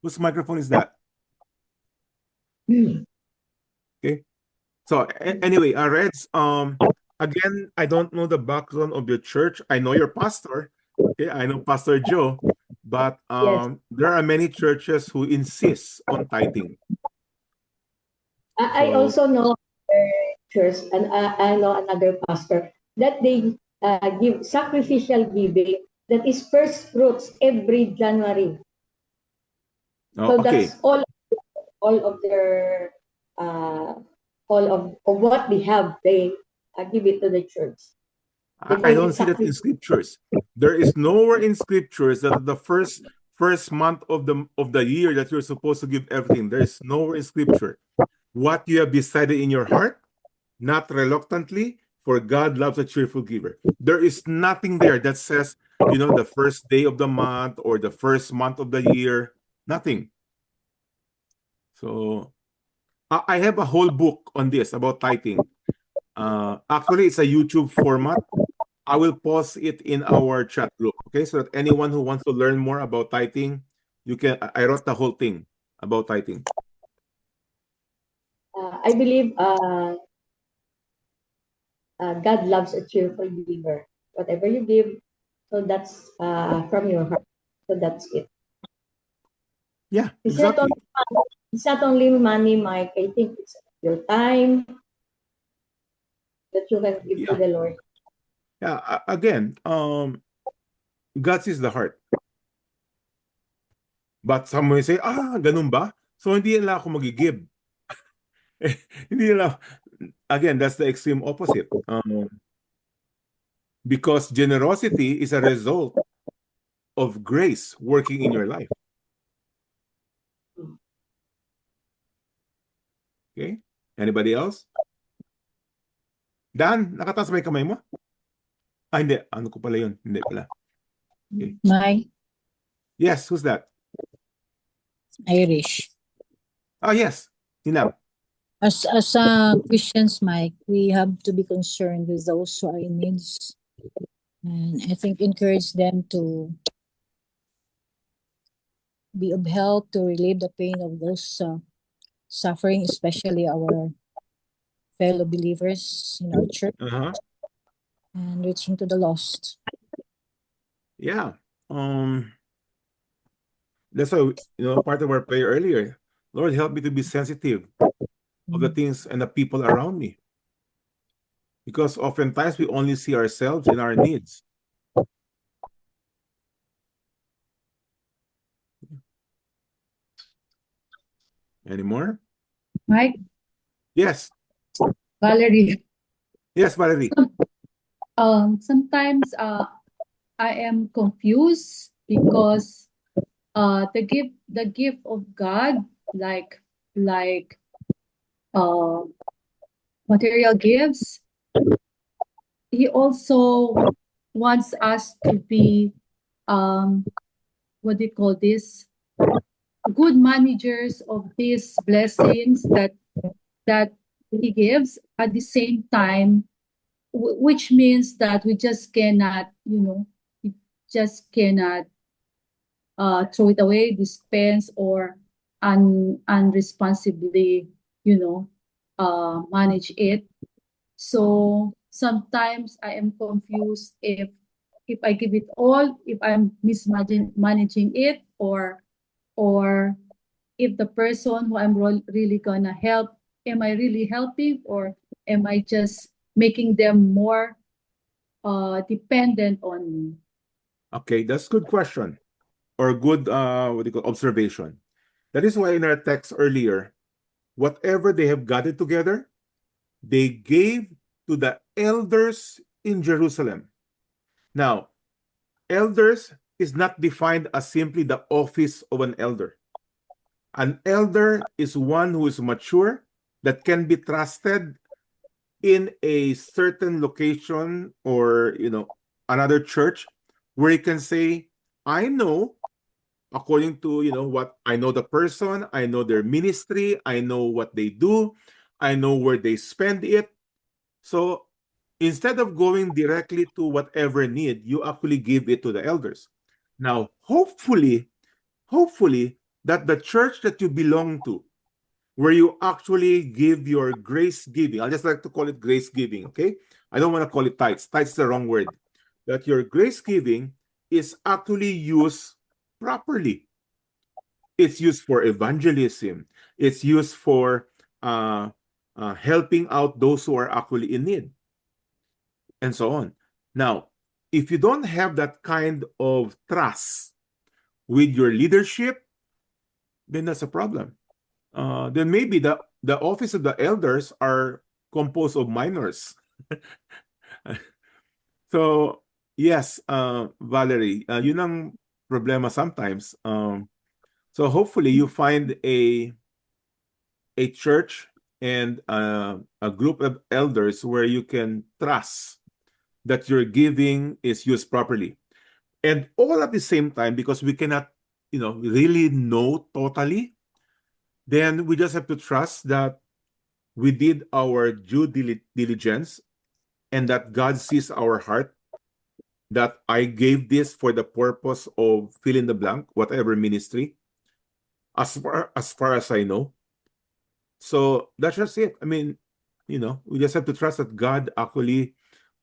Whose microphone is that? Okay. So anyway, Reds, Again, I don't know the background of your church. I know your pastor. Okay, I know Pastor Joe, but Yes. there are many churches who insist on tithing. I So- also know other church, and I know another pastor that they give sacrificial giving that is first fruits every January. Oh, So okay. that's all of their all of what they have, they give it to the church. They I call don't it see that in sacrifice. scriptures. There is nowhere in scriptures that the first month of the year that you're supposed to give everything. There is nowhere in scripture. What you have decided in your heart, not reluctantly, for God loves a cheerful giver. There is nothing there that says, the first day of the month or the first month of the year. Nothing. So I have a whole book on this about tithing. Actually, it's a YouTube format. I will post it in our chat group, okay? So that anyone who wants to learn more about tithing, you can. I wrote the whole thing about tithing. I believe God loves a cheerful giver. Whatever you give, so that's from your heart. So that's it. Yeah, It's exactly. it's not only money, Mike. I think it's your time that you can give to the Lord. Yeah. Again, God sees the heart. But some may say, ganun ba? So hindi na ako mag-give. Hindi na. Again, that's the extreme opposite. Because generosity is a result of grace working in your life. Okay? Anybody else? Dan, nakataas ba yung kamay mo? Hindi. Ano ko pala yun? Hindi pala. Okay. Yes, who's that? Irish. Oh, yes. Sinab. As Christians, Mike, we have to be concerned with those who are in needs, and I think encourage them to be of help to relieve the pain of those suffering, especially our fellow believers in our church, and reaching to the lost. Yeah. That's why, part of our prayer earlier, Lord, help me to be sensitive of the things and the people around me. Because oftentimes we only see ourselves and our needs. Any more? Mike? Yes. Valerie. Yes, Valerie. Sometimes I am confused because the gift of God, like material gifts, He also wants us to be what do you call this? Good managers of these blessings that He gives. At the same time, which means that we just cannot, we just cannot throw it away, dispense, or unresponsibly, manage it. So sometimes I am confused if I give it all, if I'm mismanaging it, or if the person who I'm really gonna help, am I really helping, or am I just making them more dependent on me? Okay, that's a good question. Or good observation. That is why in our text earlier, whatever they have gathered together, they gave to the elders in Jerusalem. Now, elders is not defined as simply the office of an elder. An elder is one who is mature, that can be trusted in a certain location or another church, where you can say, I know, according to what I know, the person, I know their ministry, I know what they do, I know where they spend it. So instead of going directly to whatever need, you actually give it to the elders. Now, hopefully that the church that you belong to, where you actually give your grace giving, I just like to call it grace giving, okay? I don't want to call it tithes. Tithes is the wrong word. That your grace giving is actually used properly. It's used for evangelism. It's used for helping out those who are actually in need, and so on. Now, if you don't have that kind of trust with your leadership, then that's a problem. Then maybe the office of the elders are composed of minors. So, yes, Valerie, yun ang problema sometimes. So hopefully you find a church and a group of elders where you can trust that your giving is used properly. And all at the same time, because we cannot, really know totally, then we just have to trust that we did our due diligence and that God sees our heart, that I gave this for the purpose of fill in the blank, whatever ministry, as far as I know. So that's just it. I mean, we just have to trust that God actually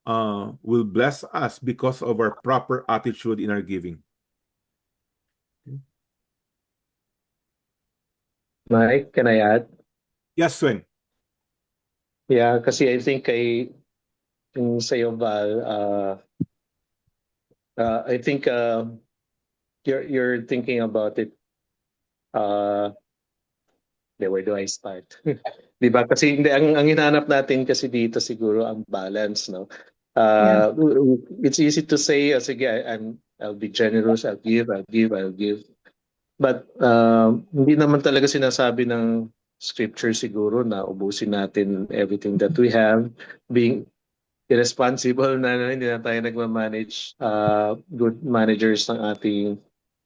will bless us because of our proper attitude in our giving. Mike, can I add? Yes, Swing. Yeah, kasi I think yung sa'yo, Val, I think you're thinking about it. Where do I start? Di ba? Kasi hindi, ang hinahanap natin kasi dito siguro ang balance, no? It's easy to say, sige, I'll be generous, I'll give. But hindi naman talaga sinasabi ng scripture siguro na ubusin natin everything that we have, being irresponsible na hindi na tayo nagmamanage, good managers ng ating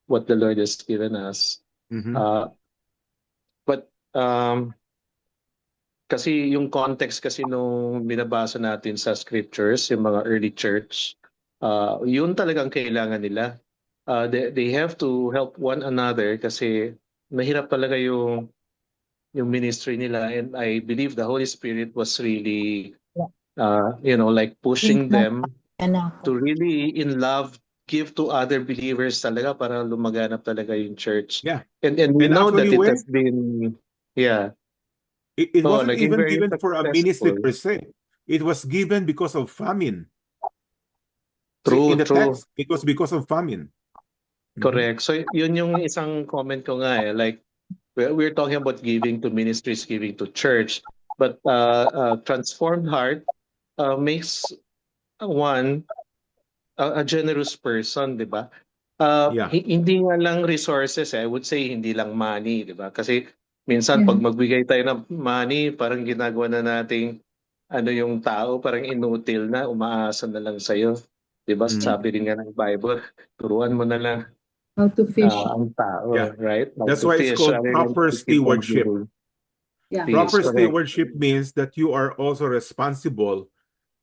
what the Lord has given us. But kasi yung context kasi nung binabasa natin sa scriptures, yung mga early church, yun talagang kailangan nila. They have to help one another kasi mahirap talaga yung ministry nila, and I believe the Holy Spirit was really like pushing them to really in love give to other believers talaga para lumaganap talaga yung church. Yeah. And we know that actually, it has been it wasn't naging even very given for a ministry successful. per se. It was given because of famine. True, In the true. text, it was because of famine. Correct. So yun yung isang comment ko nga like we're talking about giving to ministries, giving to church, but transformed heart makes one a generous person, di ba? Hindi nga lang resources, I would say hindi lang money, di ba? Kasi minsan pag magbigay tayo ng money, parang ginagawa na nating yung tao, parang inutil na, umaasa na lang sa'yo. Di ba? Sabi rin nga ng Bible, turuan mo na lang how to fish. ang tao, right? That's why it's called proper stewardship. Yeah. Proper stewardship means that you are also responsible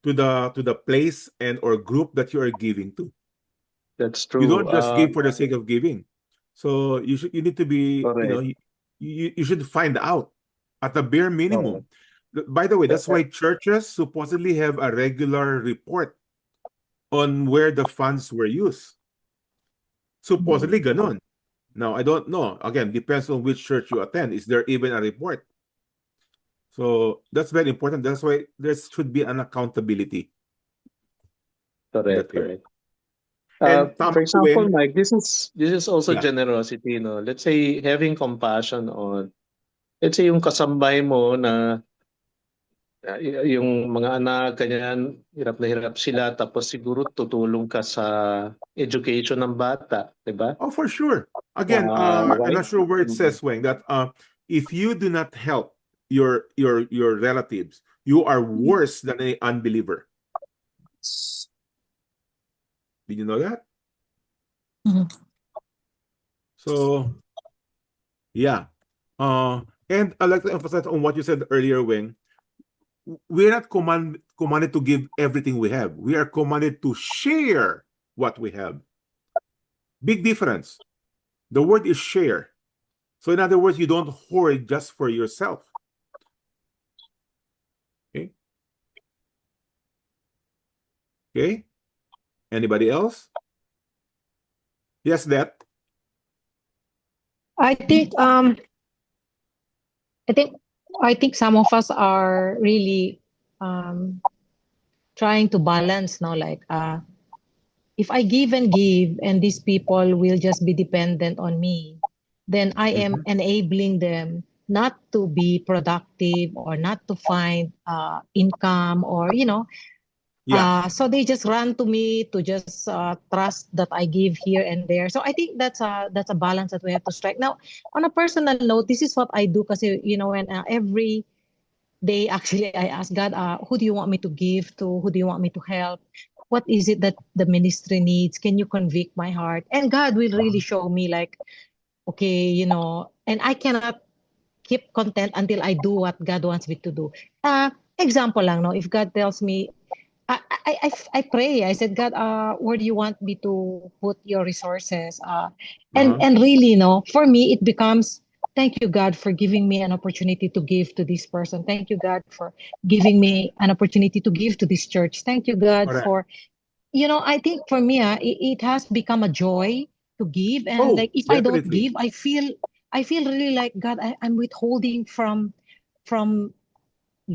to the place and or group that you are giving to. That's true. You don't just give for the sake of giving. So you need to be, you should find out at the bare minimum. By the way, that's why churches supposedly have a regular report on where the funds were used. Supposedly ganon. Now, I don't know. Again, depends on which church you attend. Is there even a report? So that's very important. That's why there should be an accountability. Correct. And for example, Mike, this is also generosity, no? Let's say having compassion on, let's say yung kasambay mo na yung mga anak, ganyan, hirap na hirap sila, tapos siguro tutulong ka sa education ng bata, di ba? Oh, for sure. Again, I'm not sure where it says, Weng, that if you do not help your relatives, you are worse than an unbeliever. Did you know that? So, yeah. And I'd like to emphasize on what you said earlier, Weng. We're not commanded to give everything we have. We are commanded to share what we have. Big difference. The word is share. So in other words, you don't hoard just for yourself. Okay. Okay? Anybody else? Yes, that. I think um I think I think some of us are really um trying to balance now, like if I give and give and these people will just be dependent on me, then I am Mhm. enabling them not to be productive or not to find income, or Yeah. so they just run to me to just trust that I give here and there. So I think that's a balance that we have to strike. Now, on a personal note, this is what I do, because when every day actually I ask God, who do you want me to give to? Who do you want me to help? What is it that the ministry needs? Can you convict my heart? And God will really show me, like, okay, and I cannot keep content until I do what God wants me to do. Example lang, no? If God tells me, I pray. I said, God, where do you want me to put your resources? And Uh-huh. and really, for me, it becomes, thank you, God, for giving me an opportunity to give to this person. Thank you, God, for giving me an opportunity to give to this church. Thank you, God, Correct. for, I think for me, it has become a joy to give. And Oh, like, if I don't definitely. give, I feel really like, God, I'm withholding from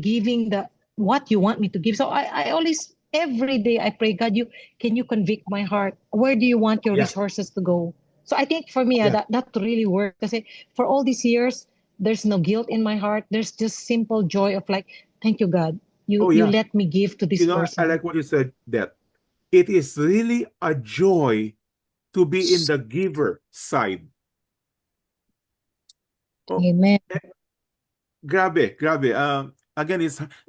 giving the what you want me to give. So I always, every day I pray, God, can you convict my heart? Where do you want your Yeah. resources to go? So I think for me, Yeah. that really worked. Kasi for all these years, there's no guilt in my heart. There's just simple joy of like, thank you, God. You Oh, you yeah. let me give to this I person. like what you said, that it is really a joy to be in the giver side. Oh, Amen. grabe, grabe. Again,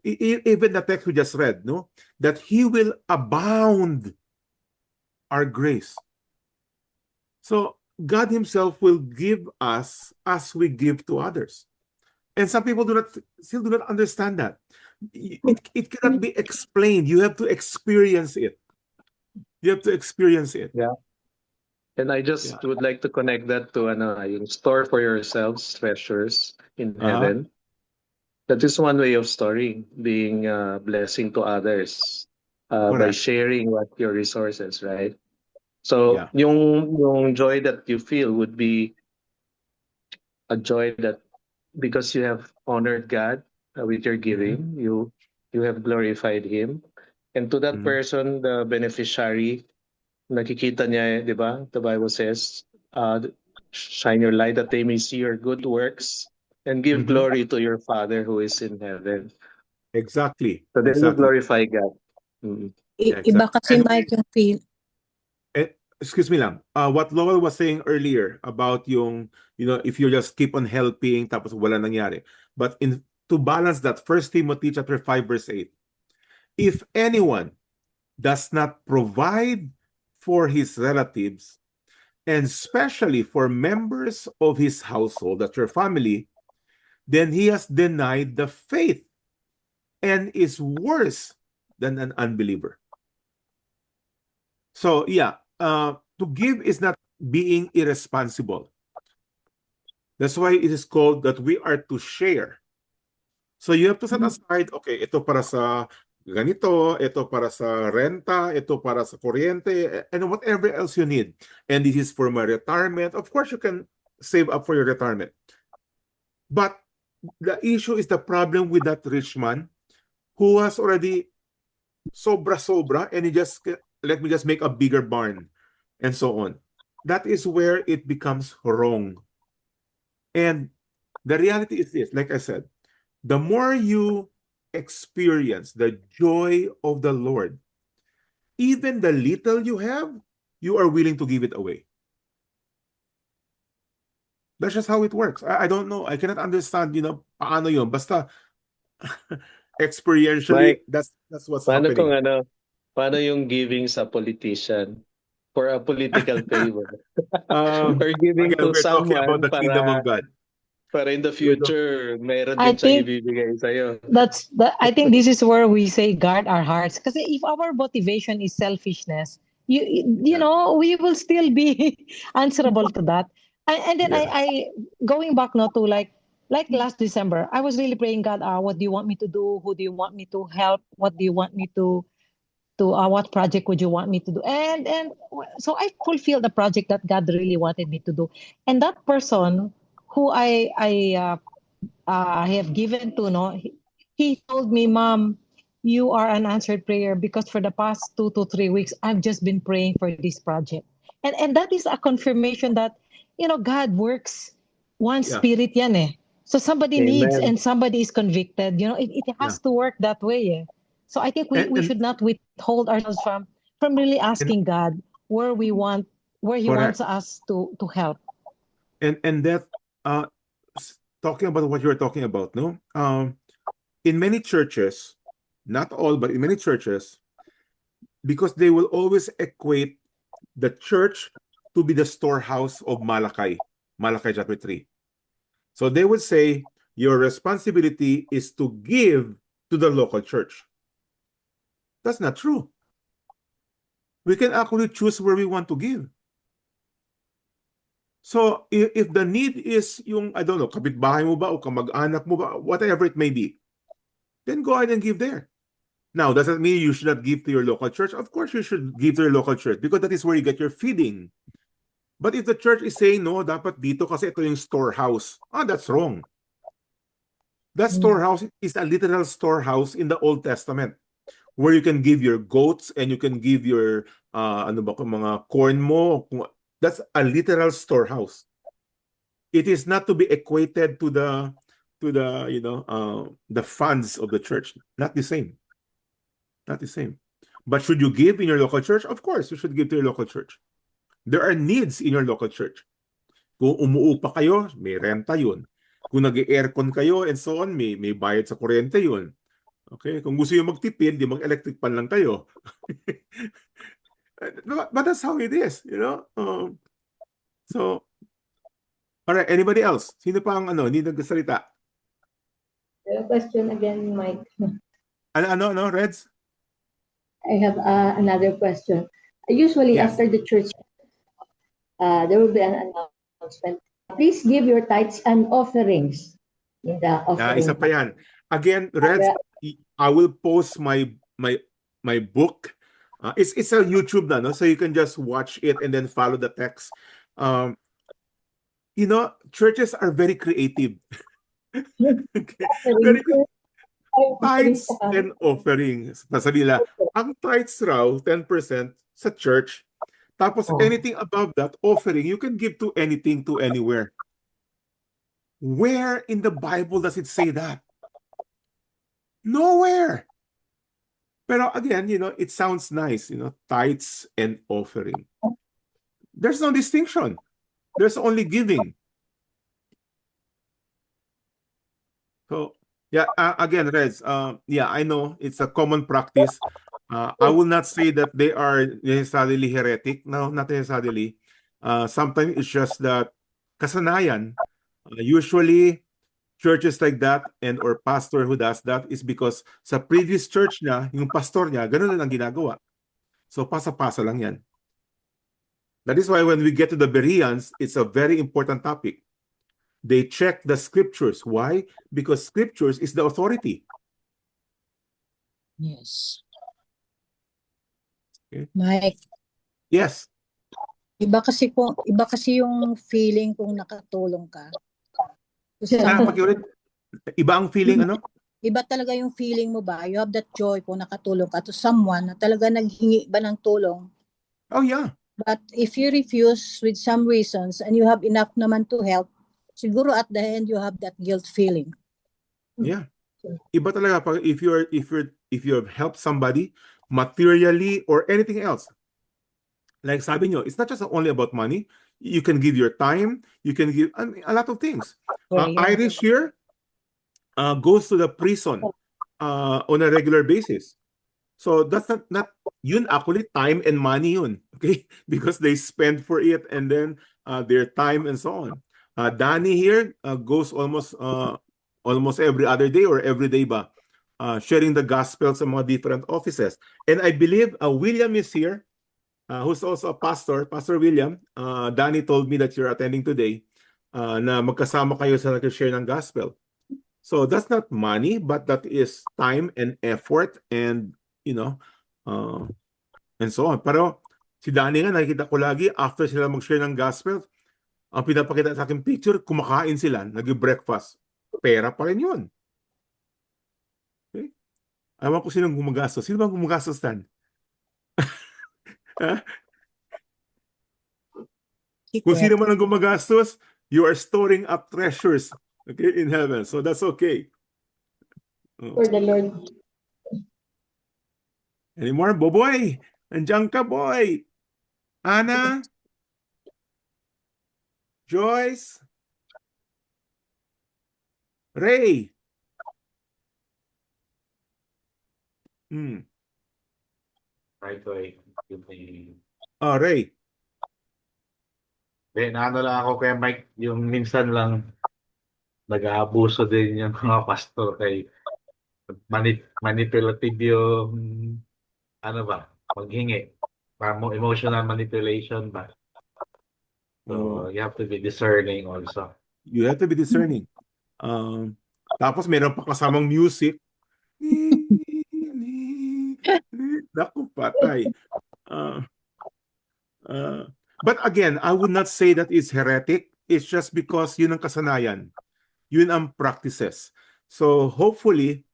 even the text we just read, no? That He will abound our grace. So God Himself will give us as we give to others. And some people still do not understand that. It cannot be explained. You have to experience it. You have to experience it. Yeah. And I Yeah. just would like to connect that to yung store for yourselves treasures in Uh-huh. heaven. That is one way of storing, being a blessing to others by Correct. sharing what your resources, right? So Yeah. yung joy that you feel would be a joy that, because you have honored God with your Mhm. giving, you have glorified Him, and to that Mhm. person, the beneficiary, nakikita niya, di ba? The Bible says, shine your light that they may see your good works and give Mhm. glory to your Father who is in heaven. Exactly. So then you Exactly. glorify God. Mm. Yeah, Iba exactly. kasi Mike yung feel. Excuse me lang. What Lowell was saying earlier about yung, if you just keep on helping tapos wala nangyari. But to balance that, 1 Timothy chapter 5 verse 8. If anyone does not provide for his relatives, and especially for members of his household, that's your family, then he has denied the faith and is worse than an unbeliever. So yeah, to give is not being irresponsible. That's why it is called that we are to share. So you have to set aside, okay, ito para sa ganito, ito para sa renta, ito para sa kuryente, and whatever else you need. And this is for my retirement. Of course, you can save up for your retirement. But the issue is the problem with that rich man who has already sobra-sobra, and he just, let me just make a bigger barn, and so on. That is where it becomes wrong. And the reality is this, like I said, the more you experience the joy of the Lord, even the little you have, you are willing to give it away. That's just how it works. I don't know. I cannot understand, paano yun. Basta, experientially, Mike, that's what's paano kung happening. paano yung giving sa politician for a political favor? Or giving Again, to we're talking about someone the kingdom of God. para in the We're talk- future, meron I din siyang think ibibigay sa'yo. I think this is where we say guard our hearts. Because if our motivation is selfishness, Yeah. we will still be answerable to that. And then Yes. I going back now to like last December, I was really praying, God, what do you want me to do? Who do you want me to help? What do you want me to what project would you want me to do? And so I fulfilled the project that God really wanted me to do. And that person who I have given to, no, he told me, Mom, you are an answered prayer because for the past 2 to 3 weeks, I've just been praying for this project. And that is a confirmation that, God works one Yeah. spirit yan eh. So somebody needs Amen. and somebody is convicted. It has to work that way eh. So I think we And should not withhold ourselves from really asking God where He correct. wants us to help. And that talking about what you're talking about, no? In many churches, not all, but in many churches, because they will always equate the church to be the storehouse of Malachi chapter 3. So they would say your responsibility is to give to the local church. That's not true. We can actually choose where we want to give. So if the need is yung, I don't know, kapitbahay mo ba o kamag-anak mo ba, whatever it may be, then go ahead and give there. Now, does that mean you should not give to your local church? Of course you should give to your local church because that is where you get your feeding. But if the church is saying, no, dapat dito kasi ito yung storehouse, that's wrong. That storehouse is a literal storehouse in the Old Testament where you can give your goats and you can give your mga corn mo. That's a literal storehouse. It is not to be equated to the the funds of the church. Not the same. Not the same. But should you give in your local church? Of course, you should give to your local church. There are needs in your local church. Kung umuupa kayo, may renta yun. Kung nag-aircon kayo and so on, may bayad sa kuryente yun. Okay? Kung gusto nyo magtipid, di mag-electric pan lang kayo. But that's how it is, So, all right, anybody else? Sino pa ang hindi nagsalita? Question again, Mike. Ano, Reds? I have another question. Usually Yes. after the church, there will be an announcement. Please give your tithes and offerings in the offering. Isa pa yan. Again, Reds, I will post my book. It's a YouTube na, no? So you can just watch it and then follow the text. Churches are very creative. Okay. Very tithes and offerings. Sabi nila, ang tithes raw, 10% sa church. Tapos anything above that, offering, you can give to anything, to anywhere. Where in the Bible does it say that? Nowhere. Pero again, it sounds nice, tithes and offering. There's no distinction. There's only giving. So, yeah, again, Rez, I know it's a common practice. I will not say that they are necessarily heretic. No, not necessarily. Sometimes it's just that kasanayan. Usually, churches like that and or pastor who does that is because sa previous church niya, yung pastor niya, ganun lang ang ginagawa. So, pasa-pasa lang yan. That is why when we get to the Bereans, it's a very important topic. They check the scriptures. Why? Because scriptures is the authority. Yes. Okay. Mike, Yes. iba kasi yung feeling kung nakatulong ka. Pakiulit. Iba ang feeling, ano? Iba talaga yung feeling mo ba? You have that joy kung nakatulong ka to someone na talaga naghingi ba ng tulong. Oh, yeah. But if you refuse with some reasons and you have enough naman to help, siguro at the end you have that guilt feeling. Yeah. Iba talaga pag if you have helped somebody materially or anything else. Like sabi nyo, it's not just only about money. You can give your time. You can give a lot of things. Irish here goes to the prison on a regular basis. So that's not yun actually time and money yun. Okay? Because they spend for it and then their time and so on. Danny here goes almost every other day or every day ba sharing the gospel sa mga different offices. And I believe William is here, who's also a pastor, Pastor William. Danny told me that you're attending today na magkasama kayo sa nag-share ng gospel. So that's not money, but that is time and effort and and so on. Pero si Danny nga, nakikita ko lagi, after sila mag-share ng gospel, ang pinapakita sa akin picture, kumakain sila, nag-breakfast. Pera pa rin yun. Okay? Ewan ko sinong gumagastos. Sino bang gumagastos tan? Kung Secret. sino man ang gumagastos, you are storing up treasures, okay, in heaven. So that's okay. For the Lord. Anymore? Boboy! Nandiyan ka, boy! Ana? Joyce? Ray? Right way. Yung Oh, Ray. naano lang ako kay Mike, yung minsan lang nag-aabuso din yung mga pastor kay manipulative yung ano ba, maghingi. Parang emotional manipulation ba. So you have to be discerning also. You have to be discerning. Tapos meron pa kasamang music. Naku, patay. But again, I would not say that it's heretic. It's just because yun ang kasanayan. Yun ang practices. So hopefully,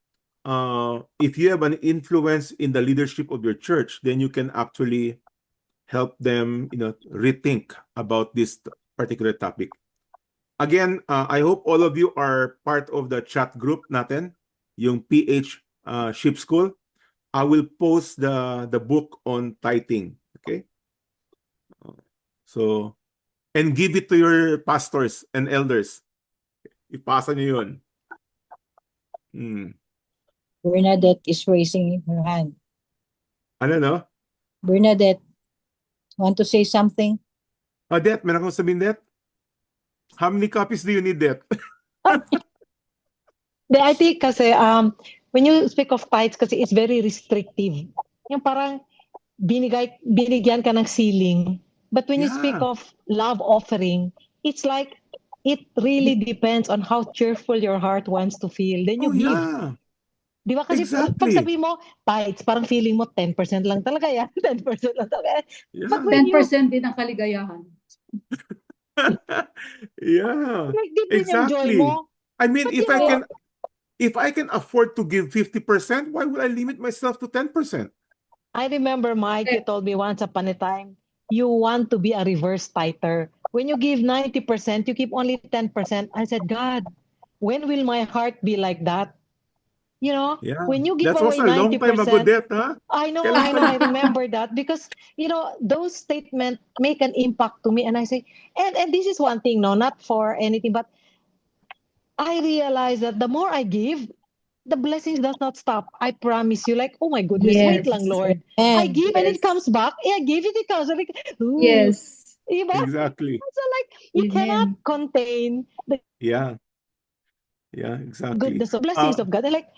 if you have an influence in the leadership of your church, then you can actually help them, rethink about this particular topic. Again, I hope all of you are part of the chat group natin, yung PH Ship School. I will post the book on tithing. Okay? So, and give it to your pastors and elders. Ipasa niyo yun. Bernadette is raising her hand. Ano, no? Bernadette, want to say something? Det, meron kong sabihin, Det? How many copies do you need, Det? I think kasi when you speak of tithes kasi it's very restrictive. Yung parang binigyan ka ng ceiling. But when you speak of love offering, it's like it really depends on how cheerful your heart wants to feel. Then you give. Yeah. Di ba? Kasi pag sabi mo, tithes, parang feeling mo 10% lang talaga yan. 10% lang talaga. Yeah. But when 10% din ang kaligayahan. Yeah. like, di ba yung joy Exactly. mo? I mean, But if I can afford to give 50%, why would I limit myself to 10%? I remember, Mike, you told me once upon a time, you want to be a reverse tither. When you give 90%, you keep only 10%. I said, God, when will my heart be like that? You know, when you give That was away a long 90%, time ago, Det, huh? I know, I remember that because, those statements make an impact to me. And I say, and this is one thing, no, not for anything, but I realize that the more I give, the blessings does not stop. I promise you, like, oh my goodness, wait lang, Lord. I give and it comes back. I give it comes. Like, Yes. Diba? Exactly. So like, you cannot contain the Yeah, exactly. goodness of blessings of God. And like,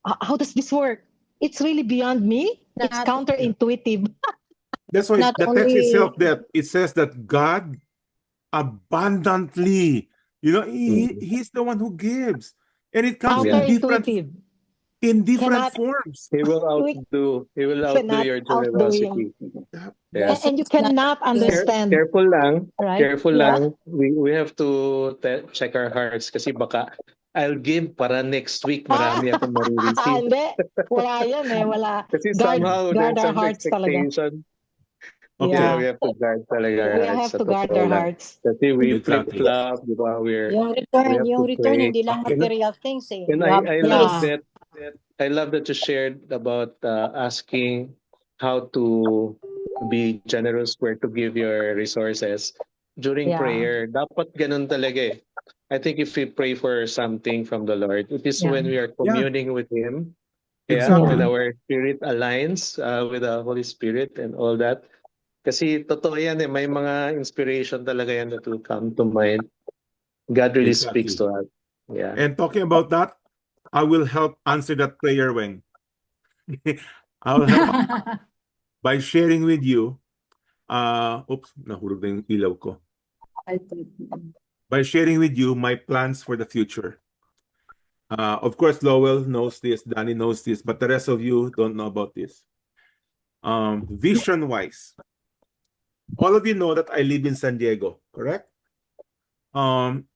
how does this work? It's really beyond me. It's counterintuitive. That's why Not the text only- itself, that it says that God abundantly, He's the one who gives. And it comes Counterintuitive. in different Cannot- forms. He will outdo Cannot your outdo generosity. Yeah. And you cannot understand. Careful lang. Right? Careful Yeah. lang. We have to check our hearts kasi baka I'll give para next week marami akong marireceive. Hindi. Wala yan eh. Wala. Kasi Guard somehow our there's some hearts talaga. expectation. Okay. Yeah, we have to guard talaga our We hearts. have sa to guard totoo our lang. hearts. Kasi we Exactly. flip-flop, di ba? Yung We return, have to pray. hindi lang material things eh. And You have I faith. love that. I love that you shared about asking how to be generous, where to give your resources during Yeah. prayer. Dapat ganun talaga eh. I think if we pray for something from the Lord, it is Yeah. when we are communing with Him. Yeah, Exactly. when our spirit aligns with the Holy Spirit and all that. Kasi totoo yan eh, may mga inspiration talaga yan that will come to mind. God really Exactly. speaks to us. Yeah. And talking about that, I will help answer that prayer, Weng. I will help by sharing with you. Oops, nahulog na yung ilaw ko. By sharing with you my plans for the future. Of course, Lowell knows this, Danny knows this, but the rest of you don't know about this. Vision-wise, all of you know that I live in San Diego, correct?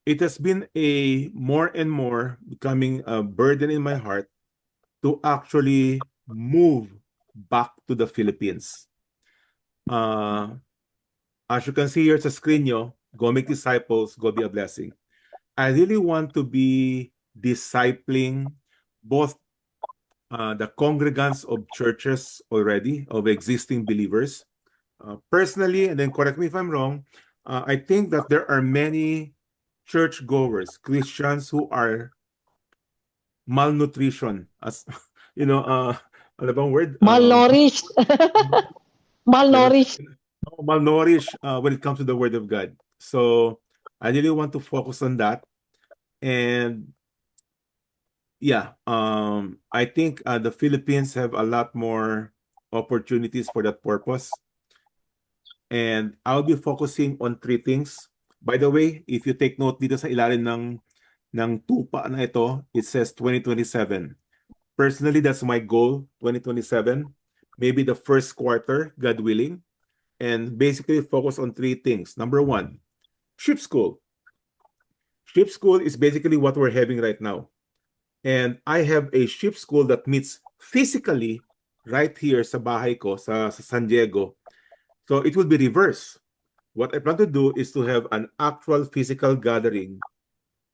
It has been a more and more becoming a burden in my heart to actually move back to the Philippines. As you can see here sa screen nyo, go make disciples, go be a blessing. I really want to be discipling both the congregants of churches already, of existing believers. Personally, and then correct me if I'm wrong, I think that there are many churchgoers, Christians who are malnutrition, as you know, ano bang word? Malnourished. Malnourished. Malnourished when it comes to the Word of God. So I really want to focus on that. And yeah, I think the Philippines have a lot more opportunities for that purpose. And I'll be focusing on 3 things. By the way, if you take note dito sa ilalim ng tupa na ito, it says 2027. Personally, that's my goal, 2027. Maybe the first quarter, God willing. And basically focus on 3 things. Number 1, Ship School. Ship School is basically what we're having right now. And I have a Ship School that meets physically right here sa bahay ko, sa San Diego. So it will be reverse. What I plan to do is to have an actual physical gathering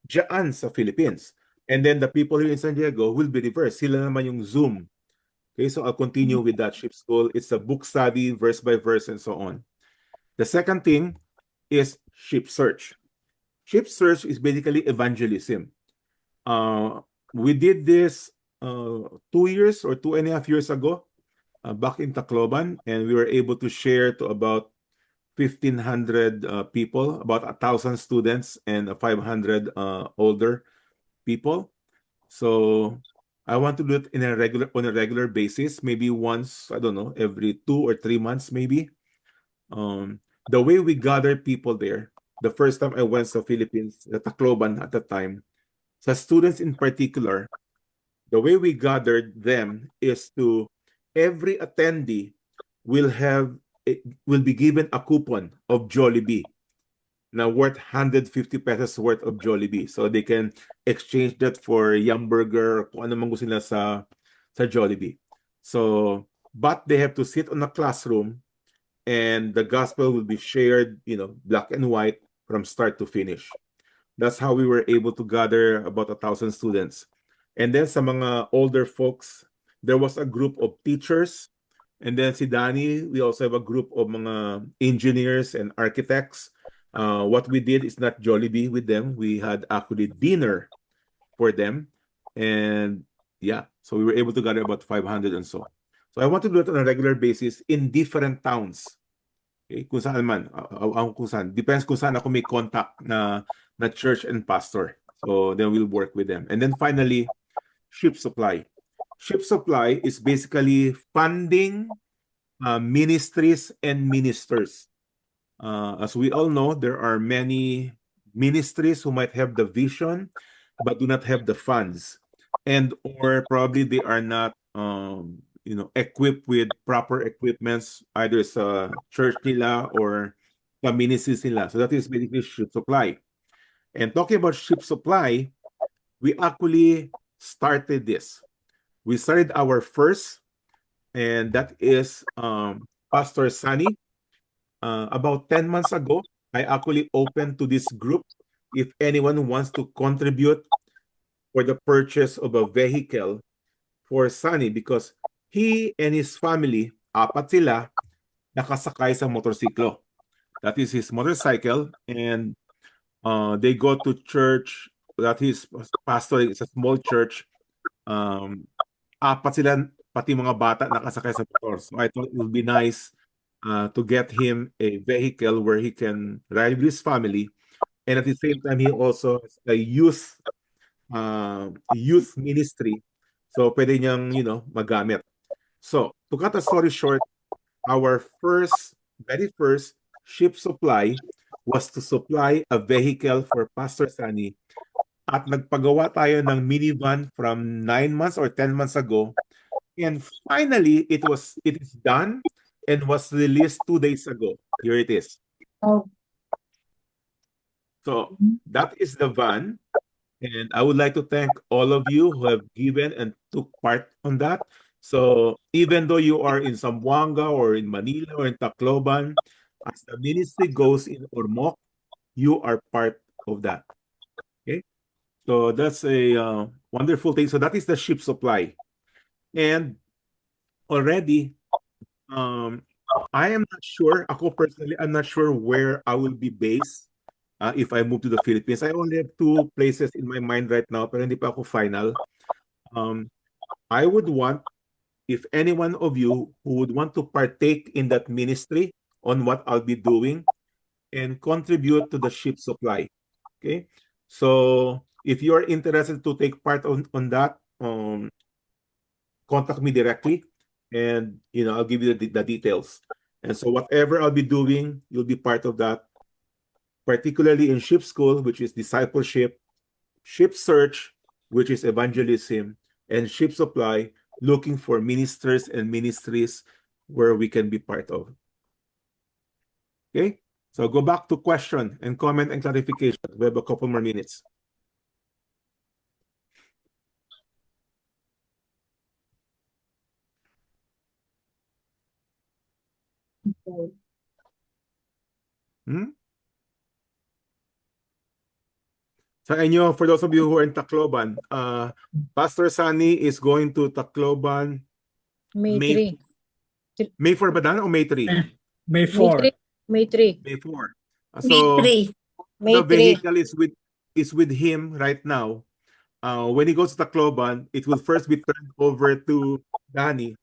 dyan sa Philippines. And then the people here in San Diego will be reversed. Sila naman yung Zoom. Okay, so I'll continue with that Ship School. It's a book study, verse by verse, and so on. The second thing is Ship Search. Ship Search is basically evangelism. We did this 2 years or 2.5 years ago back in Tacloban, and we were able to share to about 1,500 people, about 1,000 students and 500 older people. So I want to do it on a regular basis, maybe once, I don't know, every 2 or 3 months maybe. The way we gather people there, the first time I went to Philippines, at Tacloban at the time, sa students in particular, the way we gathered them is to every attendee will be given a coupon of Jollibee na worth 150 pesos worth of Jollibee. So they can exchange that for Yum Burger, kung ano man gusto nila sa Jollibee. So, but they have to sit on a classroom and the gospel will be shared, black and white from start to finish. That's how we were able to gather about 1,000 students. And then sa mga older folks, there was a group of teachers. And then si Danny, we also have a group of mga engineers and architects. What we did is not Jollibee with them. We had actually dinner for them. And yeah, so we were able to gather about 500 and so. So I want to do it on a regular basis in different towns. Okay, kung saan man, kung saan. Depends kung saan ako may contact na church and pastor. So then we'll work with them. And then finally, Ship Supply. Ship Supply is basically funding ministries and ministers. As we all know, there are many ministries who might have the vision but do not have the funds, and or probably they are not equipped with proper equipments, either sa church nila or sa ministries nila. So that is basically Ship Supply. And talking about Ship Supply, we actually started this. We started our first, and that is Pastor Sunny. About 10 months ago, I actually opened to this group if anyone wants to contribute for the purchase of a vehicle for Sunny, because he and his family, 4 sila, nakasakay sa motorsiklo. That is his motorcycle, and they go to church. That his pastor is a small church. 4 sila, pati mga bata nakasakay sa motor. So I thought it would be nice to get him a vehicle where he can ride with his family, and at the same time he also has a youth ministry, so pwede niyang magamit. So to cut a story short, our very first Ship Supply was to supply a vehicle for Pastor Sunny, at nagpagawa tayo ng minivan from 9 months or 10 months ago, And finally, it is done and was released 2 days ago. Here it is. Oh. So that is the van. And I would like to thank all of you who have given and took part on that. So even though you are in Zamboanga or in Manila or in Tacloban, as the ministry goes in Ormoc, you are part of that. Okay? So that's a wonderful thing. So that is the ship supply. And already, I am not sure, ako personally, I'm not sure where I will be based if I move to the Philippines. I only have 2 places in my mind right now, pero hindi pa ako final. I would want, if any one of you who would want to partake in that ministry on what I'll be doing and contribute to the ship supply. Okay? So if you're interested to take part on that, contact me directly and I'll give you the details. And so whatever I'll be doing, you'll be part of that, particularly in ship school, which is discipleship, ship search, which is evangelism, and ship supply, looking for ministers and ministries where we can be part of. Okay, so go back to question and comment and clarification. We have a couple more minutes. Okay. Sa inyo, for those of you who are in Tacloban, Pastor Sunny is going to Tacloban May 3. May 4 ba dan o May 3? May 4. May 3. May 4. So the vehicle is with him right now. When he goes to Tacloban, it will first be turned over to Danny.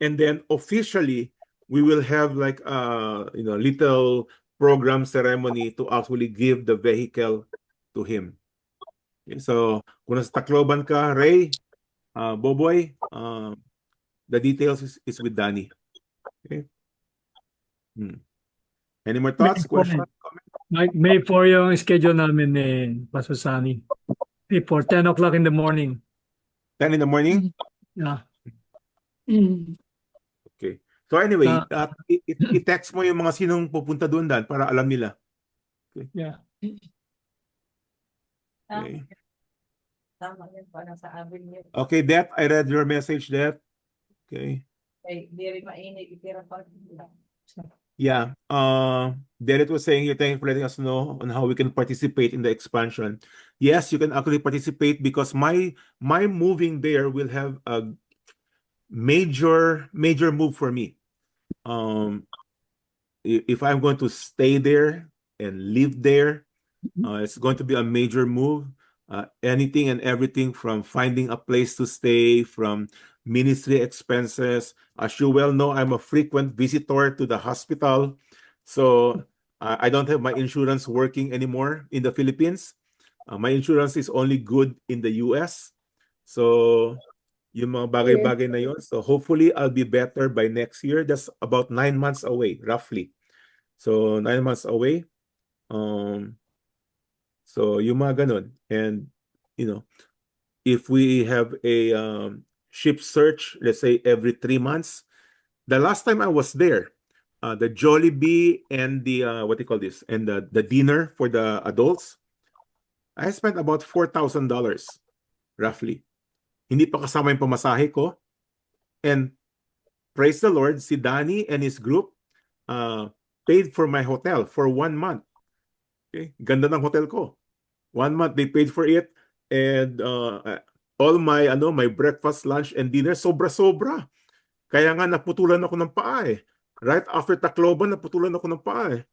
And then officially, we will have like little program ceremony to actually give the vehicle to him. Okay, so kung nasa Tacloban ka, Ray, Boboy, the details is with Danny. Okay. Any more thoughts, questions, comments? May 4 yung schedule namin ni Pastor Sunny. For 10 o'clock in the morning. 10 in the morning? Yeah. Okay. So anyway, i-text mo yung mga sinong pupunta doon Dan para alam nila. Okay. Yeah. Okay. Okay, Det, I read your message, Det. Okay. Yeah. Derek was saying here, thank you for letting us know on how we can participate in the expansion. Yes, you can actually participate because my moving there will have a major move for me. If I'm going to stay there and live there, it's going to be a major move. Anything and everything from finding a place to stay, from ministry expenses. As you well know, I'm a frequent visitor to the hospital. So I don't have my insurance working anymore in the Philippines. My insurance is only good in the US. So yung mga bagay-bagay na yun. So hopefully I'll be better by next year. That's about 9 months away, roughly. So 9 months away. So yung mga ganun. And if we have a ship search, let's say every 3 months. The last time I was there, the Jollibee and the what do you call this? And the dinner for the adults, I spent about $4,000 roughly. Hindi pa kasama yung pamasahe ko. And praise the Lord, si Danny and his group paid for my hotel for 1 month. Okay? Ganda ng hotel ko. 1 month they paid for it, and all my my breakfast, lunch, and dinner sobra-sobra. Kaya nga naputulan ako ng paa eh. Right after Tacloban, naputulan ako ng paa eh.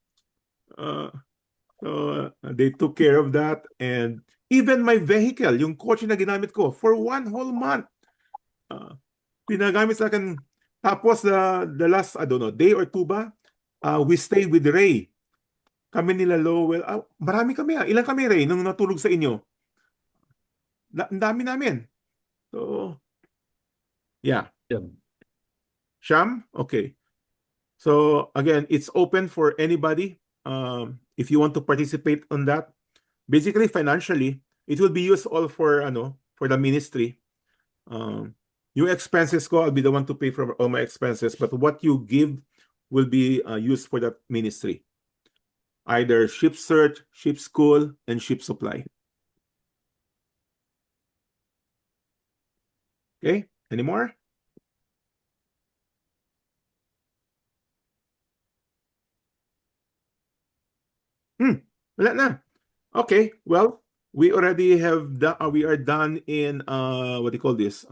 They took care of that, and even my vehicle, yung kotse na ginamit ko for 1 whole month, pinagamit sa akin. Tapos the last, I don't know, day or 2 ba, we stayed with Ray. Kami nila Lowell. Marami kami. Ilan kami, Ray, nung natulog sa inyo? Ang dami namin. So, yeah. Sham? Okay. So, again, it's open for anybody. If you want to participate on that. Basically, financially, it will be used all for the ministry. Yung expenses ko, I'll be the one to pay for all my expenses, but what you give will be used for that ministry. Either ship search, ship school, and ship supply. Okay, any more? Wala na. Okay, well, we already have done, we are done in what do you call this?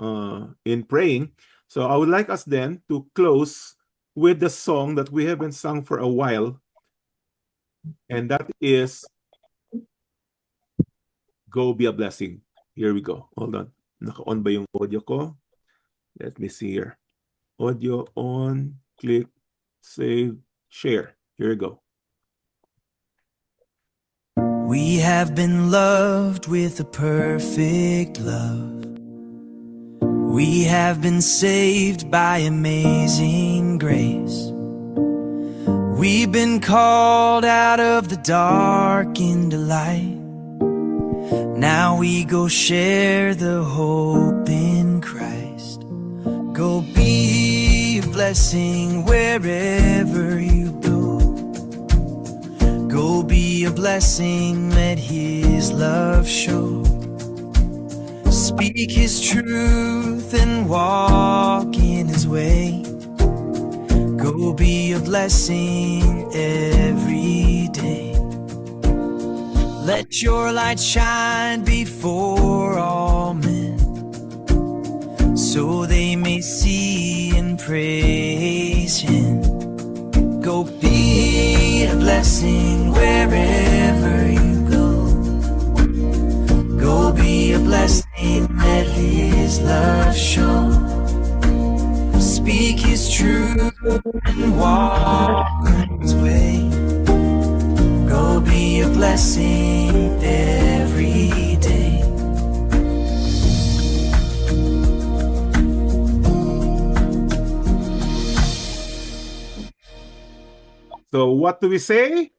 In praying. So I would like us then to close with the song that we haven't sung for a while, and that is Go Be a Blessing. Here we go. Hold on. Naka-on ba yung audio ko? Let me see here. Audio on. Click, save, share. Here we go. We have been loved with a perfect love. We have been saved by amazing grace. We've been called out of the dark into light. Now we go share the hope in Christ. Go be a blessing wherever you go. Go be a blessing, let His love show. Speak His truth and walk in His way. Go be a blessing every day. Let your light shine before all men, so they may see and praise Him. Go be a blessing wherever you go. Go be a blessing, let His love show. Speak His truth and walk in His way. Go be a blessing every day. So what do we say?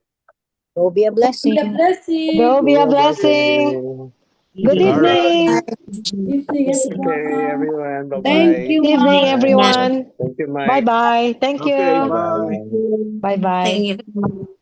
Go be a blessing. Be a blessing. Go be a blessing. Good All right. evening. Evening, Okay, everyone. everyone. Bye-bye. Thank you, Good evening, Mike. everyone. Thank you, Mike. Bye bye. Thank Okay, you. bye. Bye bye. Thank you.